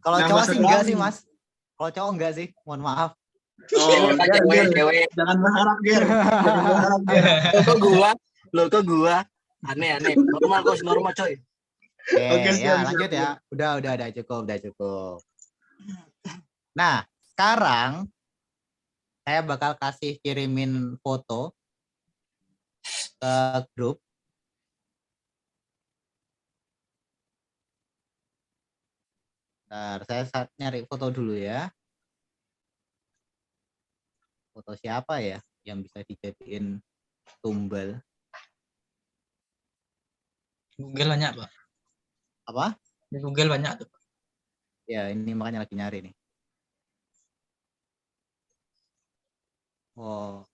Kalau Nambah cowok sih satu enggak lagi. sih, Mas. Kalau cowok enggak sih, mohon maaf. Oh, Cewek. jangan berharap, Ger. Jangan berharap, Ger. Lo kok gua. Aneh. Normal, coy. Oke, siap, ya lanjut siap. ya. Udah cukup. Nah, sekarang saya bakal kasih kirimin foto ke grup. Bentar, saya nyari foto dulu ya. Foto siapa ya yang bisa dijadiin tumbal? Google banyak, Pak. Apa? Di Google banyak tuh. Ya, ini makanya lagi nyari nih. Oh,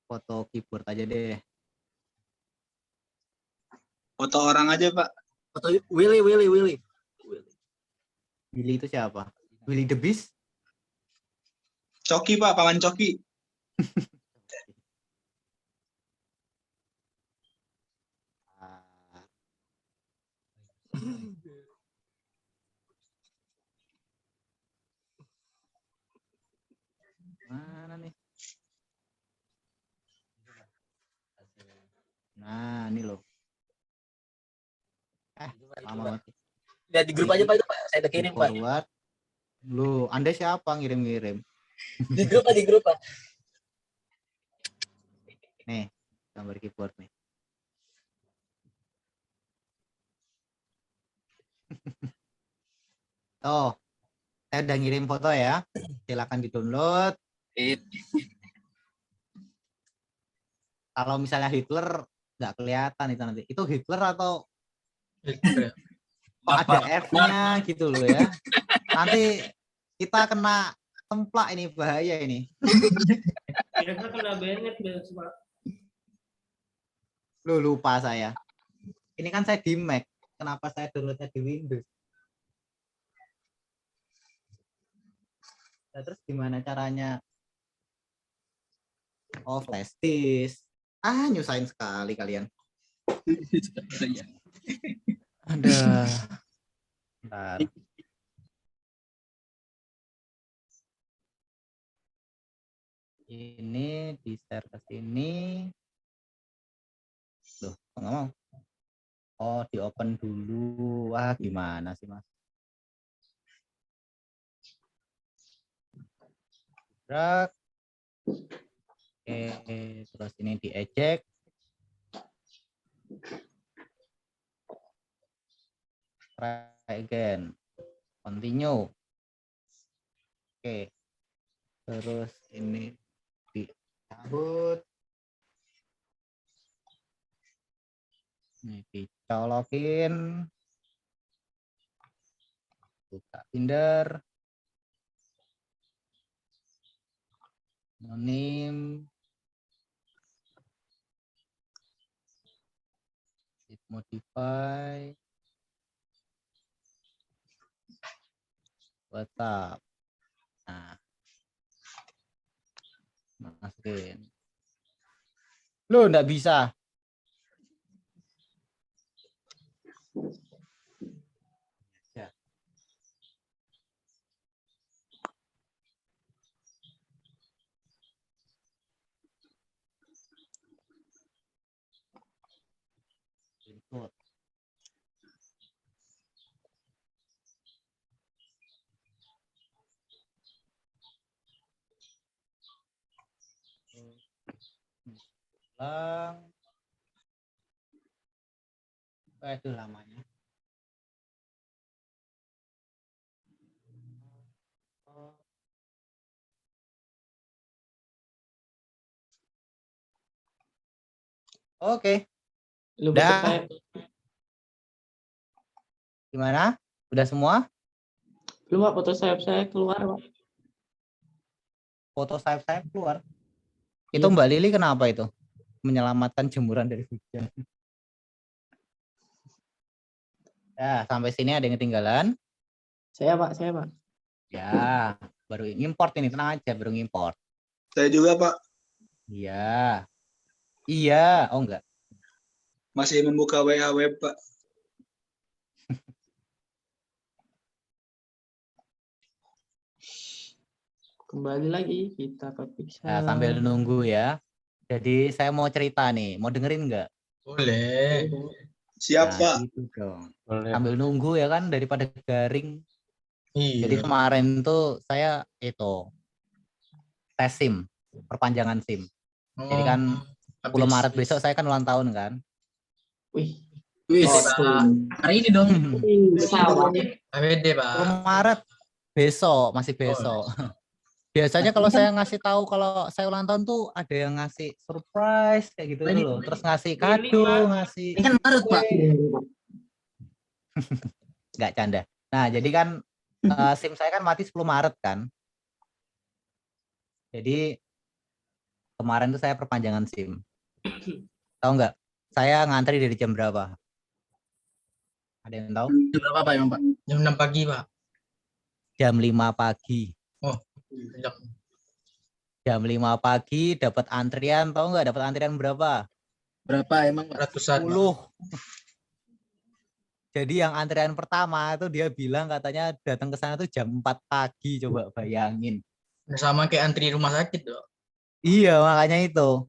foto keyboard aja deh. Foto orang aja, Pak. Foto Willy. Willy itu siapa? Willy the Beast? Coki, Pak. Paman Coki. Mana nih? Nah, ini loh. Lama banget. Lihat di grup aja, Pak, itu, Pak. Saya udah kirim, Pak. Forward. Lu, Anda siapa ngirim-ngirim? Di grup, Pak. Nih, gambar keyboard nih. Oh, saya udah ngirim foto ya. Silakan di-download. Kalau misalnya Hitler nggak kelihatan itu nanti. Itu Hitler atau ada F-nya gitu loh ya. Nanti kita kena templak ini, bahaya ini. Biasa kena Bennett Pak. Lu lupa saya. Ini kan saya di Mac. Kenapa saya downloadnya di Windows? Nah, terus gimana caranya? Oh, flash disk. Nyusahin sekali kalian. Ada. Bentar. Ini di share ke sini. Loh, kok nggak mau? Oh, di open dulu. Wah, gimana sih, Mas? Drag. Oke, terus ini di eject. Try again. Continue. Oke. Terus ini dicabut. Ini dicolokin. Buka Finder. Anonim. Modify. WhatsApp. Nah. Masukin. Loh, enggak bisa. Ya. Input. Ulang. Itu lamanya. Oke. Udah. Gimana? Udah semua? Belum Pak, foto sayap saya keluar Pak. Foto sayap-sayap keluar. Itu Mbak Lili kenapa itu? Menyelamatkan jemuran dari hujan. Ya, sampai sini ada yang ketinggalan? Saya Pak. Ya, baru import ini, tenang aja, baru import. Saya juga, Pak. Iya. Iya, oh enggak. Masih membuka WA web, Pak. Kembali lagi kita ke Pixel. Nah, sambil nunggu ya. Jadi saya mau cerita nih, mau dengerin enggak? Boleh. Siap, Nah, Pak. gitu dong. Boleh. Sambil nunggu ya kan, daripada garing. Iya. Jadi kemarin tuh saya itu tes SIM, perpanjangan SIM. Jadi kan 10 Maret besok saya kan ulang tahun kan. Wih. Hari ini dong. AWD, Pak. 10 Maret besok, masih besok. Biasanya kalau saya ngasih tahu kalau saya ulang tahun tuh ada yang ngasih surprise kayak gitu tuh loh. Terus ngasih kado, ngasih. Ini kan Maret, Pak. Nggak canda. Nah, jadi kan SIM saya kan mati 10 Maret kan. Jadi kemarin tuh saya perpanjangan SIM. Tahu nggak? Saya ngantri dari jam berapa? Ada yang tahu? Jam berapa, Pak, emang, Pak? Jam 6 pagi, Pak. Jam 5 pagi. Oh, Jam 5 pagi dapat antrian, tahu nggak dapat antrian berapa? Berapa emang, Pak? ratusan. 10. Jadi yang antrian pertama itu dia bilang katanya datang ke sana tuh jam 4 pagi, coba bayangin. Sama kayak antri rumah sakit, loh. Iya, makanya itu.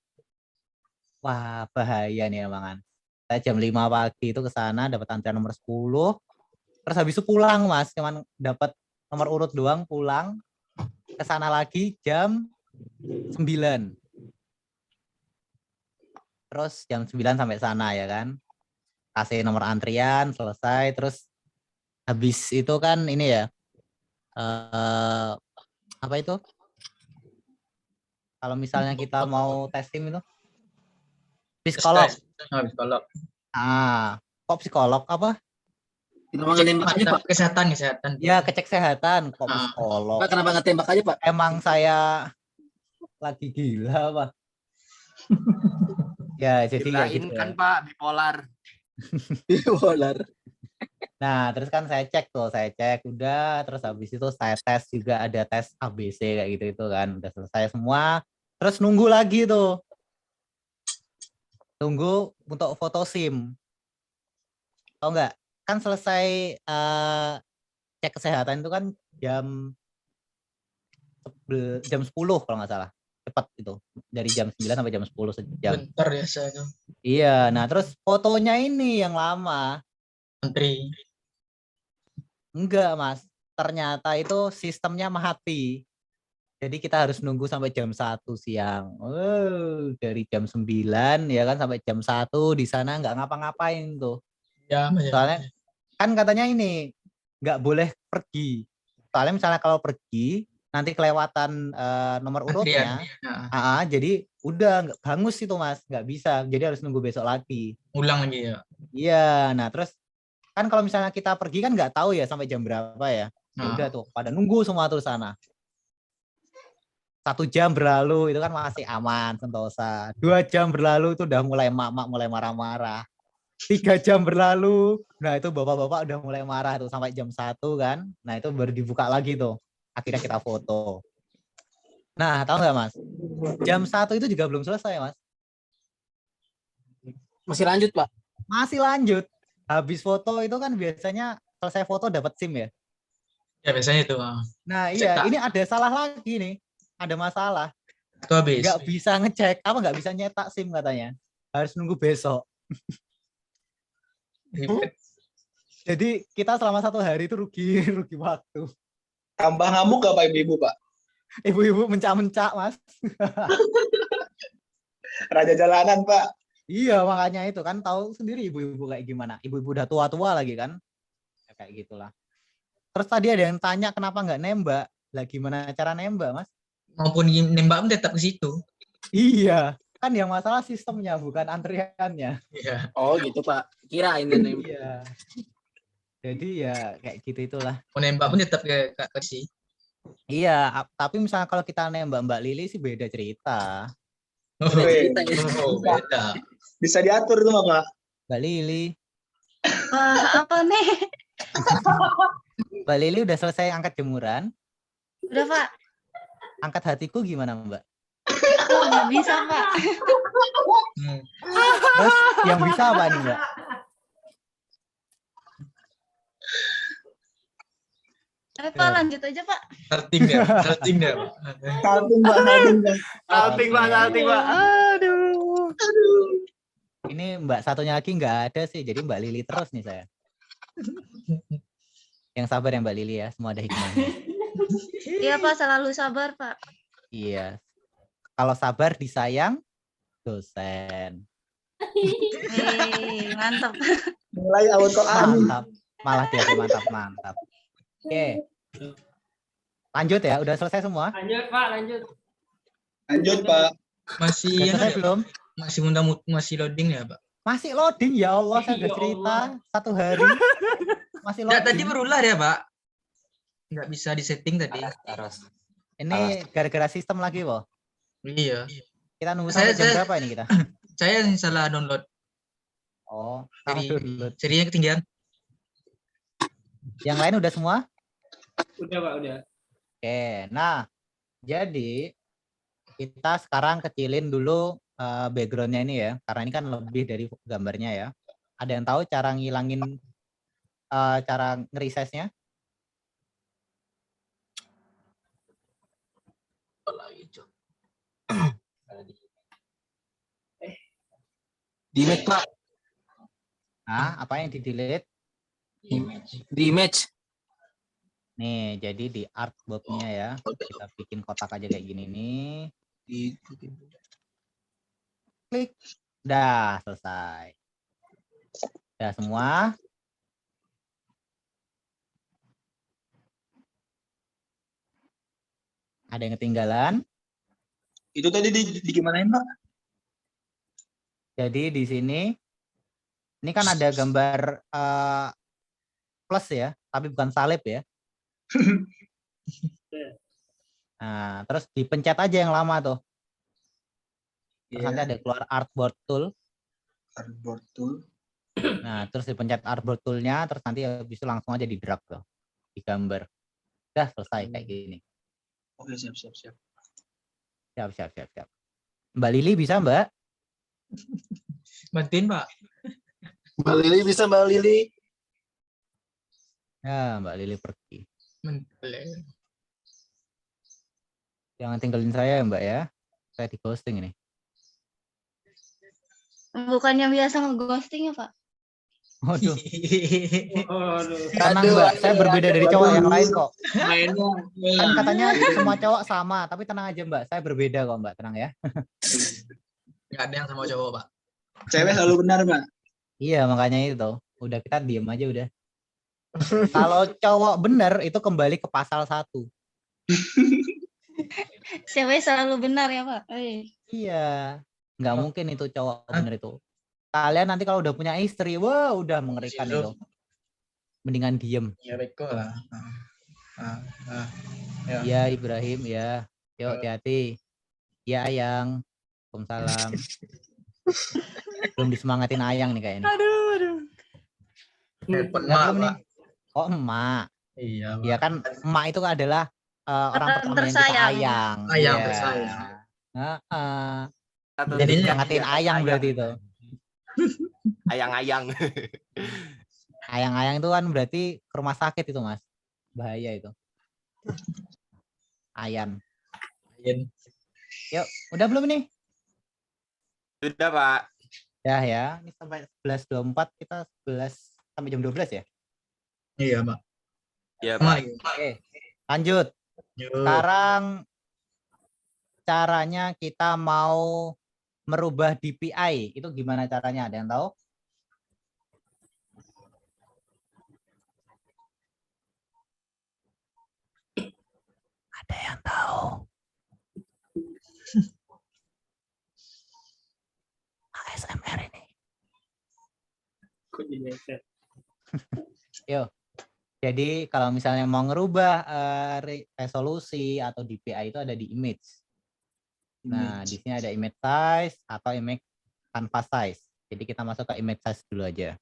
Wah, bahaya nih emang kan. Saya jam 5 pagi itu ke sana dapat antrian nomor 10. Terus habis itu pulang, Mas. Cuman dapat nomor urut doang, pulang. Ke sana lagi jam 9. Terus jam 9 sampai sana ya kan. Kasih nomor antrian, selesai. Terus habis itu kan ini ya. Apa itu? Kalau misalnya kita mau tes SIM itu Psikolog. Psikolog. Kok psikolog apa? Kenapa nggak nembak aja Pak? Kesehatan. Ya, kecek kesehatan. Kok Ah. psikolog? Pak kenapa nggak tembak aja Pak? Emang saya lagi gila, Pak. Ya, jadi kayak Kirain gitu kan ya. Pak bipolar. Bipolar. Nah, terus kan saya cek, udah, terus habis itu saya tes juga, ada tes ABC kayak gitu itu kan, udah selesai semua, terus nunggu lagi tuh, tunggu untuk foto SIM, tau nggak? Kan selesai cek kesehatan itu kan jam 10 kalau nggak salah, cepat itu, dari jam 9 sampai jam 10 sejam. Bentar biasa itu. Iya, nah terus fotonya ini yang lama. Menteri. Enggak, Mas. Ternyata itu sistemnya mati. Jadi kita harus nunggu sampai jam 1 siang. Dari jam 9 ya kan sampai jam 1 di sana nggak ngapa-ngapain tuh. Ya, Soalnya kan katanya ini nggak boleh pergi. Soalnya misalnya kalau pergi nanti kelewatan nomor urutnya. Jadi udah nggak hangus itu, Mas. Nggak bisa. Jadi harus nunggu besok lagi. Ulang lagi ya. Iya, nah terus kan kalau misalnya kita pergi kan nggak tahu ya sampai jam berapa ya. Ya udah tuh pada nunggu semua tuh sana. 1 jam berlalu itu kan masih aman, sentosa. 2 jam berlalu itu udah mulai mak-mak mulai marah-marah. 3 jam berlalu, nah itu bapak-bapak udah mulai marah tuh sampai jam 1 kan. Nah itu baru dibuka lagi tuh. Akhirnya kita foto. Nah, tahu nggak, Mas? Jam 1 itu juga belum selesai, Mas. Masih lanjut Pak? Masih lanjut. Habis foto itu kan biasanya selesai foto dapat SIM ya. Ya biasanya itu. Nah iya, ini ada salah lagi nih. Ada masalah. Itu habis. Nggak bisa ngecek, nggak bisa nyetak SIM katanya. Harus nunggu besok. Jadi kita selama 1 hari itu rugi waktu. Tambah ngamuk gak Pak ibu-ibu Pak? Ibu-ibu mencak-mencak, Mas. Raja jalanan Pak. Iya, makanya itu kan tahu sendiri ibu-ibu kayak gimana. Ibu-ibu udah tua-tua lagi kan. Ya, kayak gitulah. Terus tadi ada yang tanya kenapa nggak nembak. Lah gimana cara nembak, Mas? Maupun nembak pun tetap ke situ. Iya, kan yang masalah sistemnya bukan antriannya. Iya. Oh gitu Pak. Kirain nembak. Iya. Jadi ya kayak gitu itulah. Mau nembak pun tetap ke sih. Iya, tapi misalnya kalau kita nembak Mbak Lili sih beda cerita. Beda. Bisa diatur tuh Pak. Mbak Lili. Wah, apa nih? Mbak Lili udah selesai angkat jemuran. Udah Pak. Angkat hatiku gimana, Mbak? Nggak bisa Pak. Terus yang bisa apa nih, Mbak? Pak lanjut aja Pak. Salting deh. Salting Pak. Aduh. Ini Mbak satunya lagi nggak ada sih, jadi Mbak Lili terus nih saya. Yang sabar ya Mbak Lili ya, semua ada hikmahnya. Iya Pak, selalu sabar Pak. Iya. Kalau sabar disayang dosen. Mantap. Mulai Mantap. Malah dia mantap. Oke. Lanjut ya, udah selesai semua? Lanjut Pak. Masih Udah selesai belum? masih loading ya, Pak? Masih loading ya Allah, saya udah cerita 1 hari. Masih Nggak, loading. tadi berulah ya, Pak? Nggak bisa disetting tadi. Ini gara-gara sistem lagi, Boh. Iya. Kita nunggu sampai jam berapa ini kita? Saya yang salah download. Oh, salah download. Serinya ketinggian. Yang lain udah semua? Udah Pak, udah. Oke, nah jadi kita sekarang kecilin dulu backgroundnya ini ya, karena ini kan lebih dari gambarnya ya. Ada yang tahu cara ngilangin cara ngeresizenya? Delete Pak. Nah, apa yang di delete? Di image. Nih, jadi di artboard-nya ya, kita bikin kotak aja kayak gini nih. Klik. Udah, selesai. Udah semua. Ada yang ketinggalan? Itu tadi di gimanain Pak? Jadi di sini ini kan ada gambar plus ya, tapi bukan salib ya. Nah, terus dipencet aja yang lama tuh. Terus nanti ada keluar artboard tool. Artboard tool. Nah, terus dipencet artboard toolnya, terus nanti habis itu langsung aja di drag tuh, digambar. Udah selesai kayak gini. Oke, siap. Siap. Mbak Lili bisa, Mbak? Bantuin, Pak. Mbak Lili bisa, Mbak Lili. Ya, Mbak Lili pergi. Bantuin. Jangan tinggalin saya, Mbak ya. Saya di ghosting ini. Bukannya biasa nge-ghosting ya, Pak? Waduh, Aduh. tenang Mbak, saya berbeda dari cowok yang lain kok. Mainnya. Kan katanya semua cowok sama, tapi tenang aja Mbak, saya berbeda kok Mbak, tenang ya. Nggak ada yang sama cowok, Pak. Cewek selalu benar, Mbak. Iya, makanya itu. Udah kita diem aja udah. Kalau cowok bener itu kembali ke pasal 1. Cewek selalu benar ya, Pak? Iya, nggak mungkin itu cowok bener itu. Kalian nanti kalau udah punya istri, wah udah mengerikan itu. Mendingan diem. Ya, Reko lah. Ya. Iya Ibrahim ya. Yuk hati-hati. Iya Ayang. Waalaikumsalam. Belum disemangatin Ayang nih kayaknya. Aduh. Telepon Nggak, emak, belum nih. Pak. Oh emak. Iya, Pak. Iya kan emak itu adalah orang Orang pertama yang kita tersayang. ayang. Ayang Iya. tersayang. Jadinya ngatin ayang berarti itu. Ayang-ayang. Ayang-ayang itu kan berarti ke rumah sakit itu Mas. Bahaya itu. Ayan. Yuk, udah belum nih? Sudah, Pak. Ya. Ini sampai 11.24 kita 11 sampai jam 12 ya? Iya, Pak. Ya, Pak. Oke. Lanjut. Sekarang caranya kita mau merubah DPI. Itu gimana caranya? Ada yang tahu? Ada yang tahu? ASMR ini. Kok jadi ASMR? Yuk. Jadi kalau misalnya mau ngerubah resolusi atau DPI itu ada di image. Nah, di sini ada image size atau image canvas size. Jadi kita masuk ke image size dulu aja.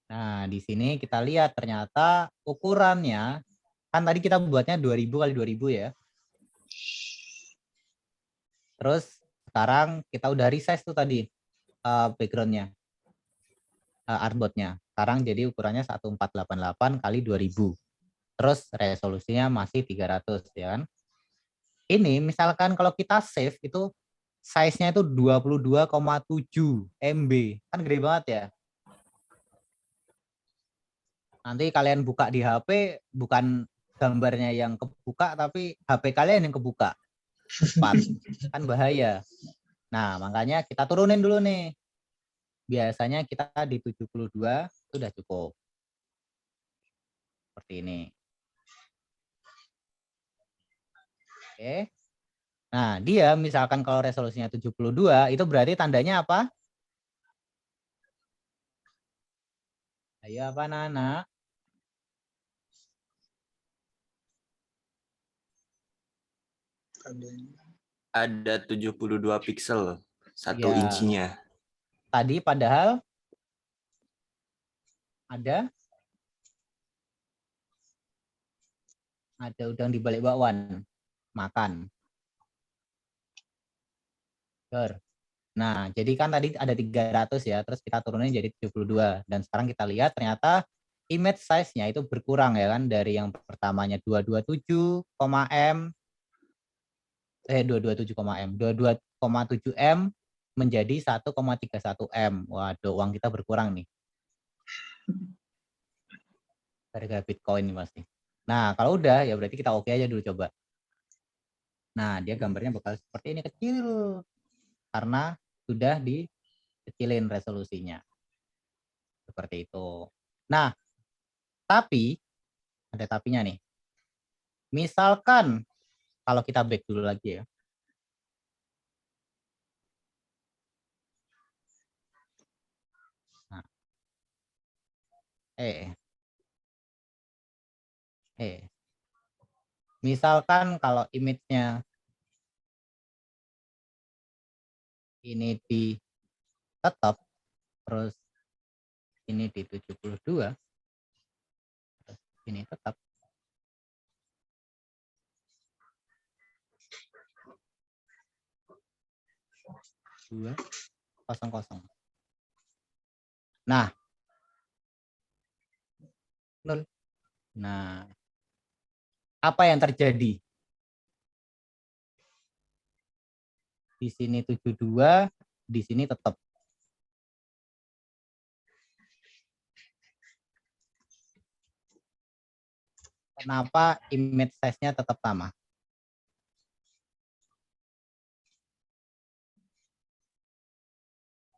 Nah, di sini kita lihat ternyata ukurannya kan tadi kita buatnya 2000 kali 2000 ya. Terus sekarang kita udah resize tuh tadi backgroundnya, artboardnya. Sekarang jadi ukurannya 1488 kali 2000. Terus resolusinya masih 300 ya kan. Ini misalkan kalau kita save itu size-nya itu 22,7 MB. Kan gede banget ya. Nanti kalian buka di HP bukan gambarnya yang kebuka tapi HP kalian yang kebuka. Cepat. Kan bahaya. Nah, makanya kita turunin dulu nih. Biasanya kita di 72 sudah cukup. Seperti ini. Oke. Nah, dia misalkan kalau resolusinya 72, itu berarti tandanya apa? Ayo apa, Nana? Ada 72 pixel 1 Ya. inchinya. Tadi padahal ada udang di balik bakwan. Makan. Nah, jadi kan tadi ada 300 ya, terus kita turunin jadi 72. Dan sekarang kita lihat ternyata image size-nya itu berkurang ya kan, dari yang pertamanya 227,m 22,7 M menjadi 1,31 M. Waduh, uang kita berkurang nih. Harga Bitcoin nih pasti. Nah, kalau udah ya berarti kita oke aja dulu coba. Nah, dia gambarnya bakal seperti ini, kecil. Karena sudah dikecilin resolusinya. Seperti itu. Nah, tapi ada tapinya nih. Misalkan kalau kita back dulu lagi ya. Misalkan kalau image-nya ini di tetap, terus ini di 72, terus ini tetap. Dua, kosong. Nah, 0. Nah, apa yang terjadi? Di sini 72, di sini tetap. Kenapa image size-nya tetap sama?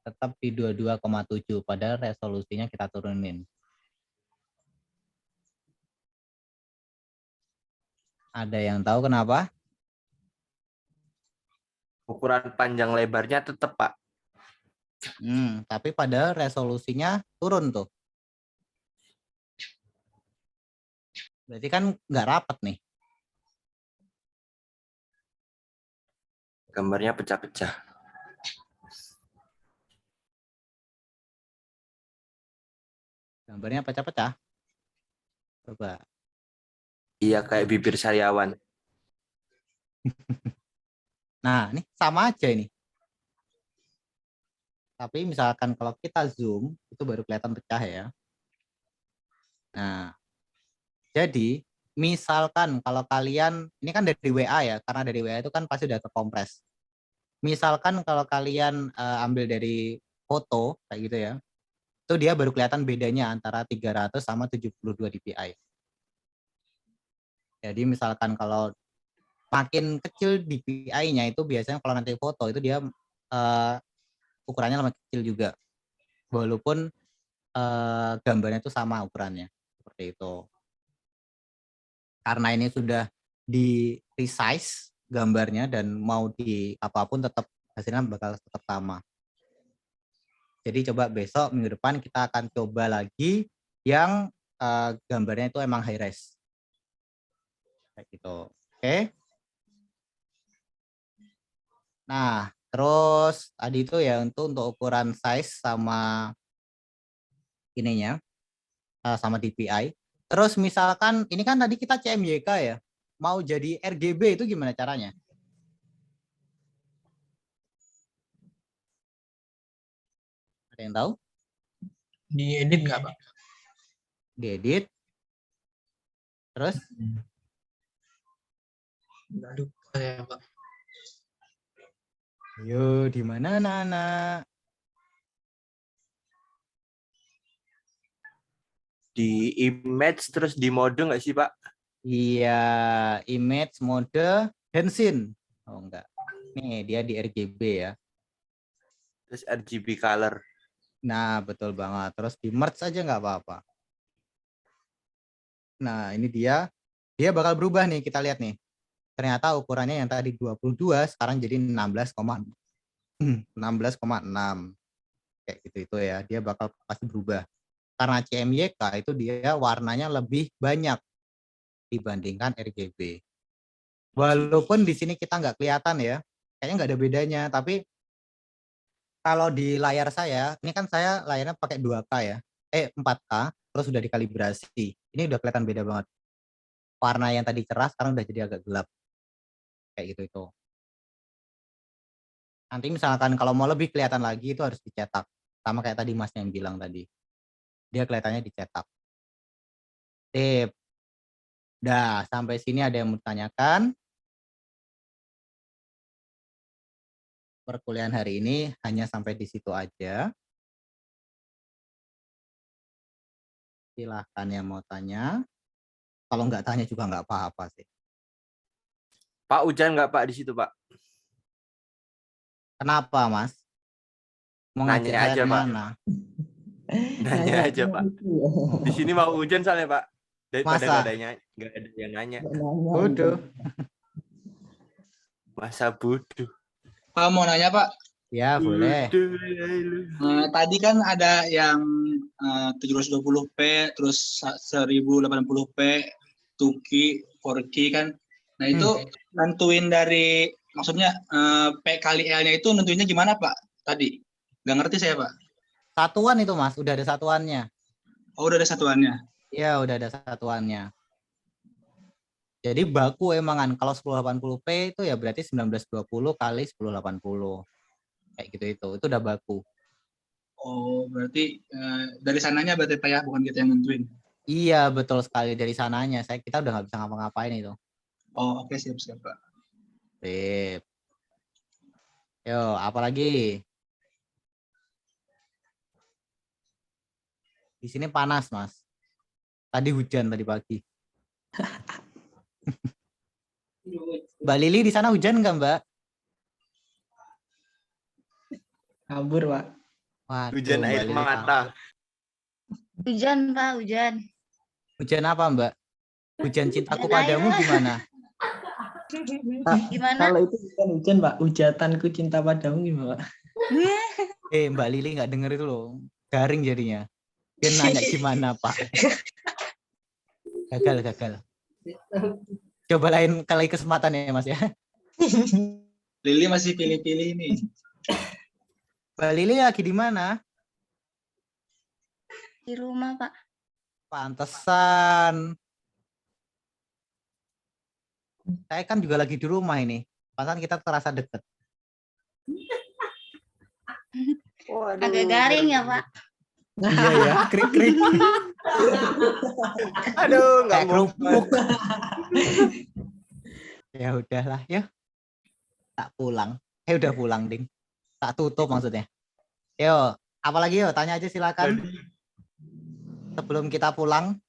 Tetap di 22,7, padahal resolusinya kita turunin. Ada yang tahu kenapa? Ukuran panjang lebarnya tetap, Pak. Tapi pada resolusinya turun tuh. Berarti kan nggak rapat nih. Gambarnya pecah-pecah. Gambarnya pecah-pecah. Coba. Iya, kayak bibir sariawan. Nah, ini sama aja ini. Tapi misalkan kalau kita zoom, itu baru kelihatan pecah ya. Nah, jadi misalkan kalau kalian, ini kan dari WA ya, karena dari WA itu kan pasti udah terkompres. Misalkan kalau kalian ambil dari foto, kayak gitu ya, itu dia baru kelihatan bedanya antara 300 sama 72 dpi. Jadi misalkan kalau makin kecil dpi-nya itu biasanya kalau nanti foto itu dia ukurannya lebih kecil juga. Walaupun gambarnya itu sama ukurannya. Seperti itu. Karena ini sudah di resize gambarnya dan mau di apapun tetap hasilnya bakal tetap sama. Jadi coba besok minggu depan kita akan coba lagi yang gambarnya itu emang high res. Kayak gitu. Oke. Nah, terus tadi itu ya untuk ukuran size sama ininya sama DPI. Terus misalkan ini kan tadi kita CMYK ya, mau jadi RGB itu gimana caranya? Ada yang tahu? Diedit nggak, Pak? Diedit. Terus? Nggak lupa ya, Pak. Ayo, di mana anak-anak? Di image terus di mode nggak sih, Pak? Iya, image mode Henshin. Oh enggak. Nih, dia di RGB ya. Terus RGB color. Nah, betul banget. Terus di merge aja nggak apa-apa. Nah, ini dia. Dia bakal berubah nih, kita lihat nih. Ternyata ukurannya yang tadi 22 sekarang jadi 16,6. Kayak gitu itu ya. Dia bakal pasti berubah. Karena CMYK itu dia warnanya lebih banyak dibandingkan RGB. Walaupun di sini kita nggak kelihatan ya. Kayaknya nggak ada bedanya, tapi kalau di layar saya, ini kan saya layarnya pakai 2K ya. 4K, terus sudah dikalibrasi. Ini udah kelihatan beda banget. Warna yang tadi cerah sekarang udah jadi agak gelap. Kayak gitu itu. Nanti misalkan kalau mau lebih kelihatan lagi itu harus dicetak. Sama kayak tadi Mas yang bilang tadi. Dia kelihatannya dicetak. Tip. Dah, sampai sini ada yang mau tanyakan? Perkuliahan hari ini hanya sampai di situ aja. Silahkan yang mau tanya. Kalau nggak tanya juga nggak apa-apa sih. Pak, hujan nggak, Pak, di situ, Pak? Kenapa, Mas? Mau ngajak Nanya saya aja, Pak. kemana? Nanya aja, Pak. Di sini mau hujan soalnya, Pak. Daripada Masa? nggak ada yang nanya. Bodoh. Masa bodoh. Pak mau nanya Pak. Ya boleh. Tadi kan ada yang 720p, terus 1080p, 2K, 4K kan. Nah itu nentuin dari, maksudnya P kali L-nya itu nentuinnya gimana Pak? Tadi nggak ngerti saya Pak. Satuan itu Mas, udah ada satuannya. Oh udah ada satuannya. Iya, udah ada satuannya. Jadi baku emang kan, kalau 1080p itu ya berarti 1920 kali 1080. Kayak gitu itu udah baku. Oh berarti dari sananya berarti Pak ya, bukan kita yang nentuin. Iya, betul sekali dari sananya. Kita udah nggak bisa ngapa-ngapain itu. Oh oke, siap Pak. Sip. Yo, apalagi? Di sini panas, Mas. Tadi hujan tadi pagi. Mbak Lili di sana hujan nggak, Mbak? Kabur, Pak. Waduh, Hujan Mbak air Lili mata. Hujan, Pak, hujan. Hujan apa, Mbak? Hujan cintaku Hujan air padamu lah. gimana? Gimana? Kalau itu bukan hujan, Pak. Hujatanku cinta padamu gimana, Pak? Mbak Lili nggak denger itu loh. Garing jadinya. Dia nanya gimana, Pak? Gagal. Coba lain kali kesempatan ya, Mas ya. Lili masih pilih-pilih nih. Mbak Lili lagi di mana? Di rumah, Pak. Pantesan. Saya kan juga lagi di rumah ini. Pantesan kita terasa deket. Agak garing ya, Pak. Iya ya, krik-krik. Aduh, nggak Kayak mau. kerupuk. Ya udahlah, ya. Tak pulang. Udah pulang, Ding. Tak tutup maksudnya. Yo, apalagi yo, tanya aja silakan. Sebelum kita pulang.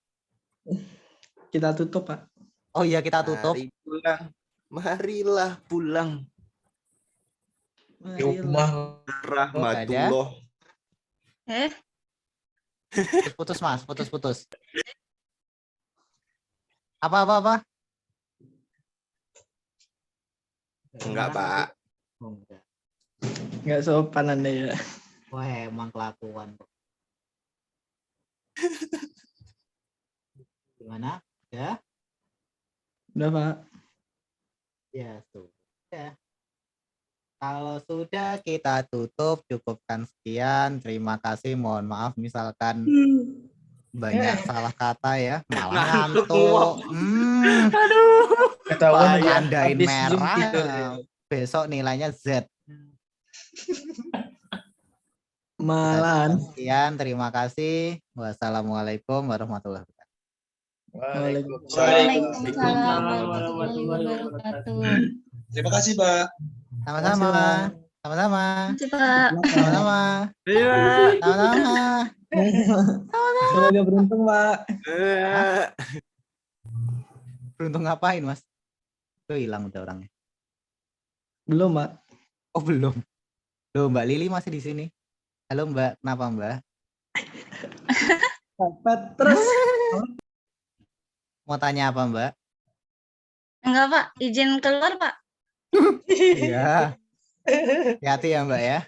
Kita tutup, Pak. Oh iya, kita tutup. Mari pulang. Marilah pulang. Marilah. Rahmatullah. Putus, Mas. Putus. Apa? Enggak, Pak. Oh, enggak. Nggak sopan Anda ya. Wah, emang kelakuan. Gimana? Ya? Udah, Pak. Ya, sudah. Kalau sudah kita tutup, cukupkan sekian. Terima kasih. Mohon maaf misalkan banyak salah kata ya. Malah ngantuk. Aduh. Ketahuan nandain merah. Besok nilainya Z. Malahan. Sekian, terima kasih. Wassalamualaikum warahmatullahi wabarakatuh. Waalaikumsalam warahmatullahi wabarakatuh. Terima kasih Pak. Sama-sama. Sama-sama. Terima kasih, Pak. Sama-sama. Iya. Sama-sama. Semoga beruntung, Pak. Beruntung ngapain, Mas? Tuh hilang udah orangnya. Belum, Pak. Oh, belum. Loh, Mbak Lili masih di sini. Halo, Mbak. Kenapa, Mbak? Dapat terus. Mau tanya apa, Mbak? Enggak, Pak. Izin keluar, Pak. Iya. Hati-hati ya, Mbak ya.